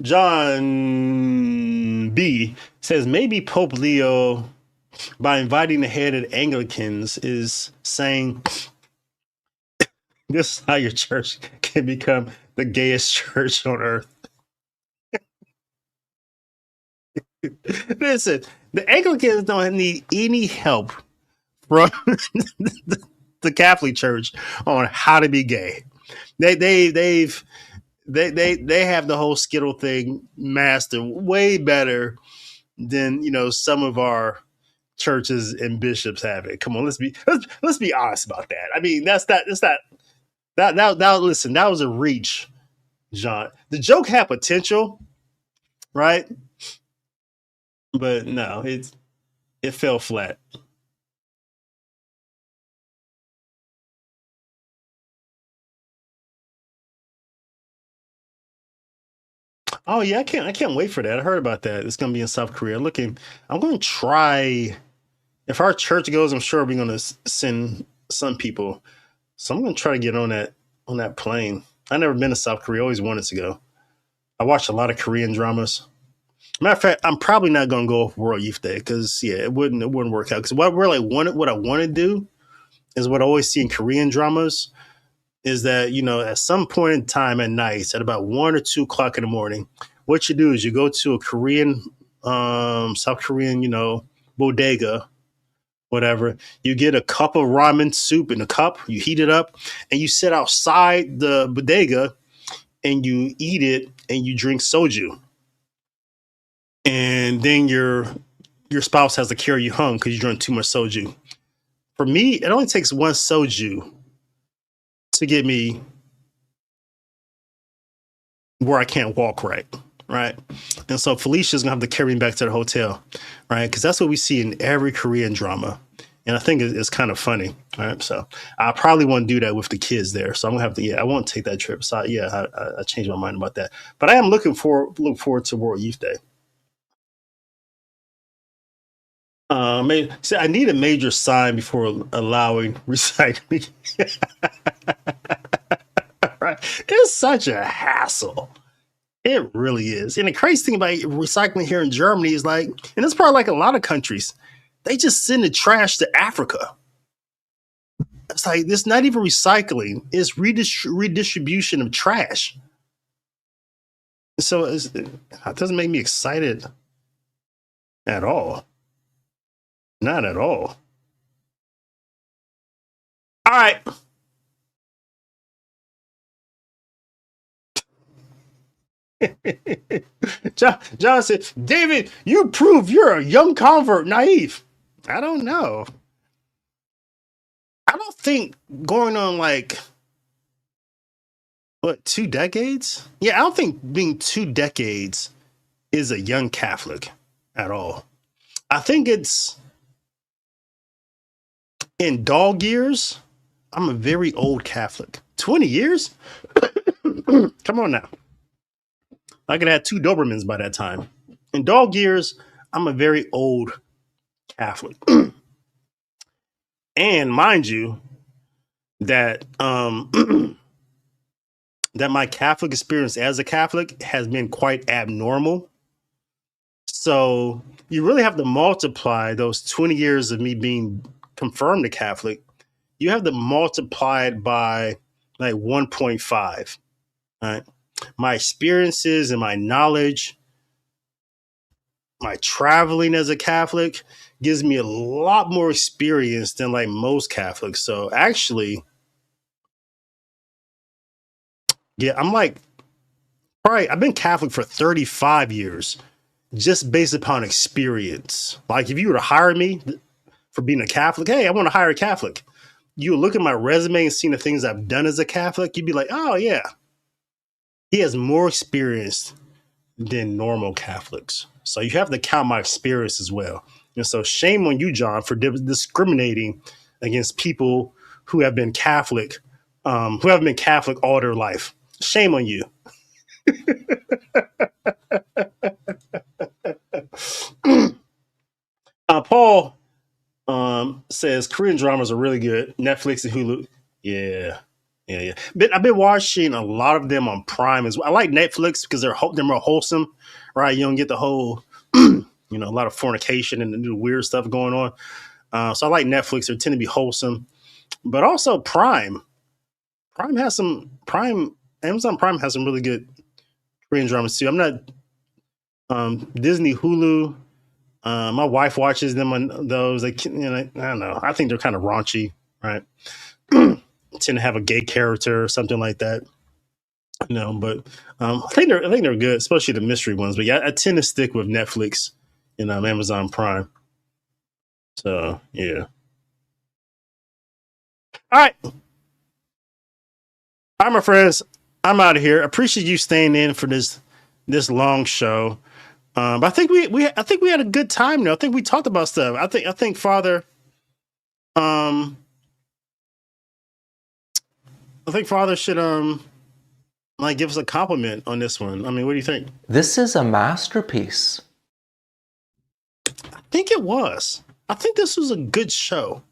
[SPEAKER 2] John B says maybe Pope Leo, by inviting the head of the Anglicans, is saying this is how your church can become the gayest church on earth. Listen, the Anglicans don't need any help from the Catholic Church on how to be gay. They have the whole Skittle thing mastered way better than, some of our churches and bishops have it. Come on, let's be honest about that. I mean, listen, that was a reach, John. The joke had potential, right? But no, it fell flat. Oh yeah, I can't wait for that. I heard about that. It's gonna be in South Korea. I'm gonna try. If our church goes, I'm sure we're gonna send some people. So I'm gonna try to get on that plane. I've never been to South Korea. Always wanted to go. I watched a lot of Korean dramas. Matter of fact, I'm probably not gonna go for World Youth Day because it wouldn't work out. Because what I want to do is what I always see in Korean dramas. Is that, at some point in time at night, at about 1 or 2 o'clock in the morning, what you do is you go to a Korean, South Korean, bodega, whatever. You get a cup of ramen soup in a cup, you heat it up, and you sit outside the bodega and you eat it and you drink soju. And then your spouse has to carry you home because you drank too much soju. For me, it only takes one soju to get me where I can't walk right. And so Felicia's gonna have to carry me back to the hotel, right? Because that's what we see in every Korean drama, and I think it's kind of funny, right? So I probably won't do that with the kids there. So I'm gonna have to, I won't take that trip. So I changed my mind about that. But I am look forward to World Youth Day. I need a major sign before allowing recycling. Right? It's such a hassle. It really is. And the crazy thing about recycling here in Germany is and it's probably like a lot of countries, they just send the trash to Africa. It's it's not even recycling. It's redistribution of trash. So it doesn't make me excited at all. Not at all. All right. John said, David, you prove you're a young convert, naive. I don't know. I don't think going on like, what, 2 decades? Yeah, I don't think being 2 decades is a young Catholic at all. I think it's in dog years. I'm a very old Catholic. 20 years? Come on now. I could have 2 Dobermans by that time. In dog years, I'm a very old Catholic. And mind you, that that my Catholic experience as a Catholic has been quite abnormal. So you really have to multiply those 20 years of me being confirmed a Catholic. You have to multiply it by like 1.5. Right? My experiences and my knowledge, my traveling as a Catholic gives me a lot more experience than like most Catholics. So actually, yeah, I'm like, probably, I've been Catholic for 35 years, just based upon experience. Like if you were to hire me for being a Catholic, hey, I want to hire a Catholic. You would look at my resume and see the things I've done as a Catholic. You'd be like, oh yeah, he has more experience than normal Catholics. So you have to count my experience as well. And so shame on you, John, for discriminating against people who have been Catholic, who haven't been Catholic all their life. Shame on you. Paul says Korean dramas are really good. Netflix and Hulu. Yeah. But I've been watching a lot of them on Prime as well. I like Netflix because they're more wholesome, right? You don't get the whole, a lot of fornication and the weird stuff going on. So I like Netflix. They tend to be wholesome. But also Prime. Amazon Prime has some really good Korean dramas too. I'm not Disney, Hulu. My wife watches them on those. I don't know. I think they're kind of raunchy, right? Tend to have a gay character or something like that. But I think they're good, especially the mystery ones. But yeah, I tend to stick with Netflix and Amazon Prime. So yeah. All right, my friends. I'm out of here. Appreciate you staying in for this long show. But I think we had a good time now. I think we talked about stuff. I think Father should give us a compliment on this one. I mean, what do you think?
[SPEAKER 11] This is a masterpiece.
[SPEAKER 2] I think it was. I think this was a good show.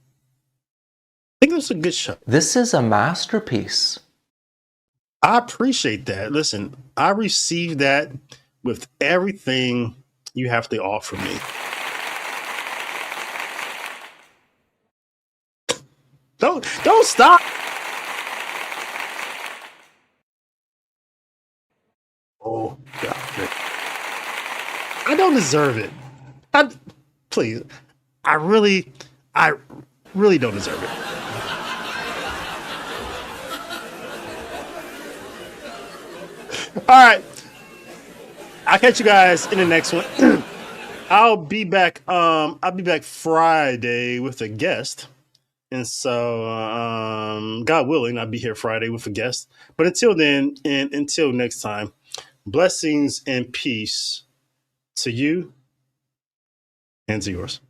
[SPEAKER 2] This is
[SPEAKER 11] a masterpiece.
[SPEAKER 2] I appreciate that. Listen, I received that with everything you have to offer me. Don't stop. Oh God! I don't deserve it. Please, I really don't deserve it. All right. I'll catch you guys in the next one. I'll be back Friday with a guest. And so, God willing, I'll be here Friday with a guest. But until then, and until next time, blessings and peace to you and to yours.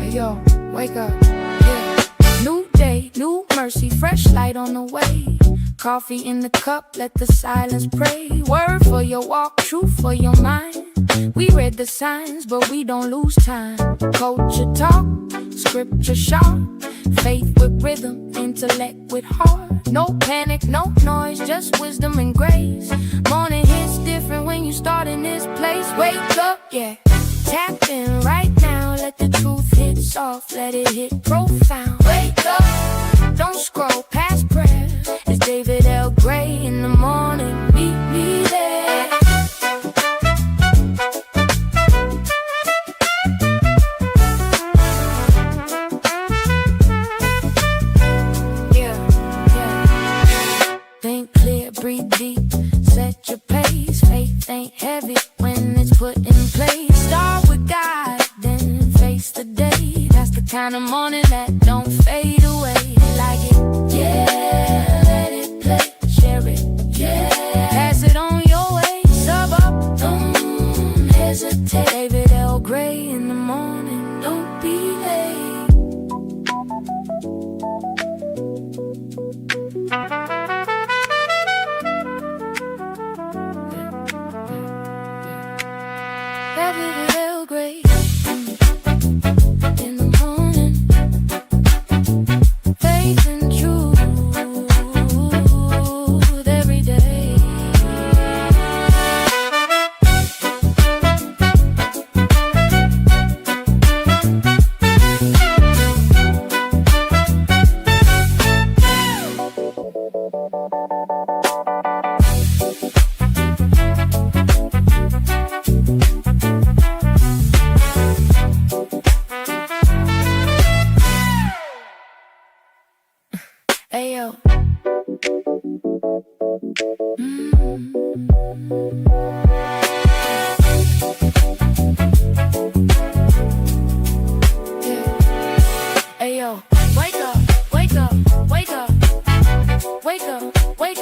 [SPEAKER 1] Yo, wake up, yeah. New day, new mercy, fresh light on the way. Coffee in the cup, let the silence pray. Word for your walk, truth for your mind. We read the signs, but we don't lose time. Culture talk, scripture sharp. Faith with rhythm, intellect with heart. No panic, no noise, just wisdom and grace. Morning hits different when you start in this place. Wake up, yeah. Tap in right now, let the truth hit soft, let it hit profound. Wake up. don't scroll past prayer. It's David L. Gray in the morning. Meet me there. Think clear, breathe deep, set your pace. Faith ain't heavy when it's put in place. Start with God, then face the day. That's the kind of morning that don't fade away. Like it, yeah, let it play, share it, yeah. Pass it on your way, sub up, don't hesitate. David L. Gray in the morning, don't be late. David L. Gray in the morning. Faith and truth every day. Ayo. Ayo. Wake up, wake up, wake up, wake up, wake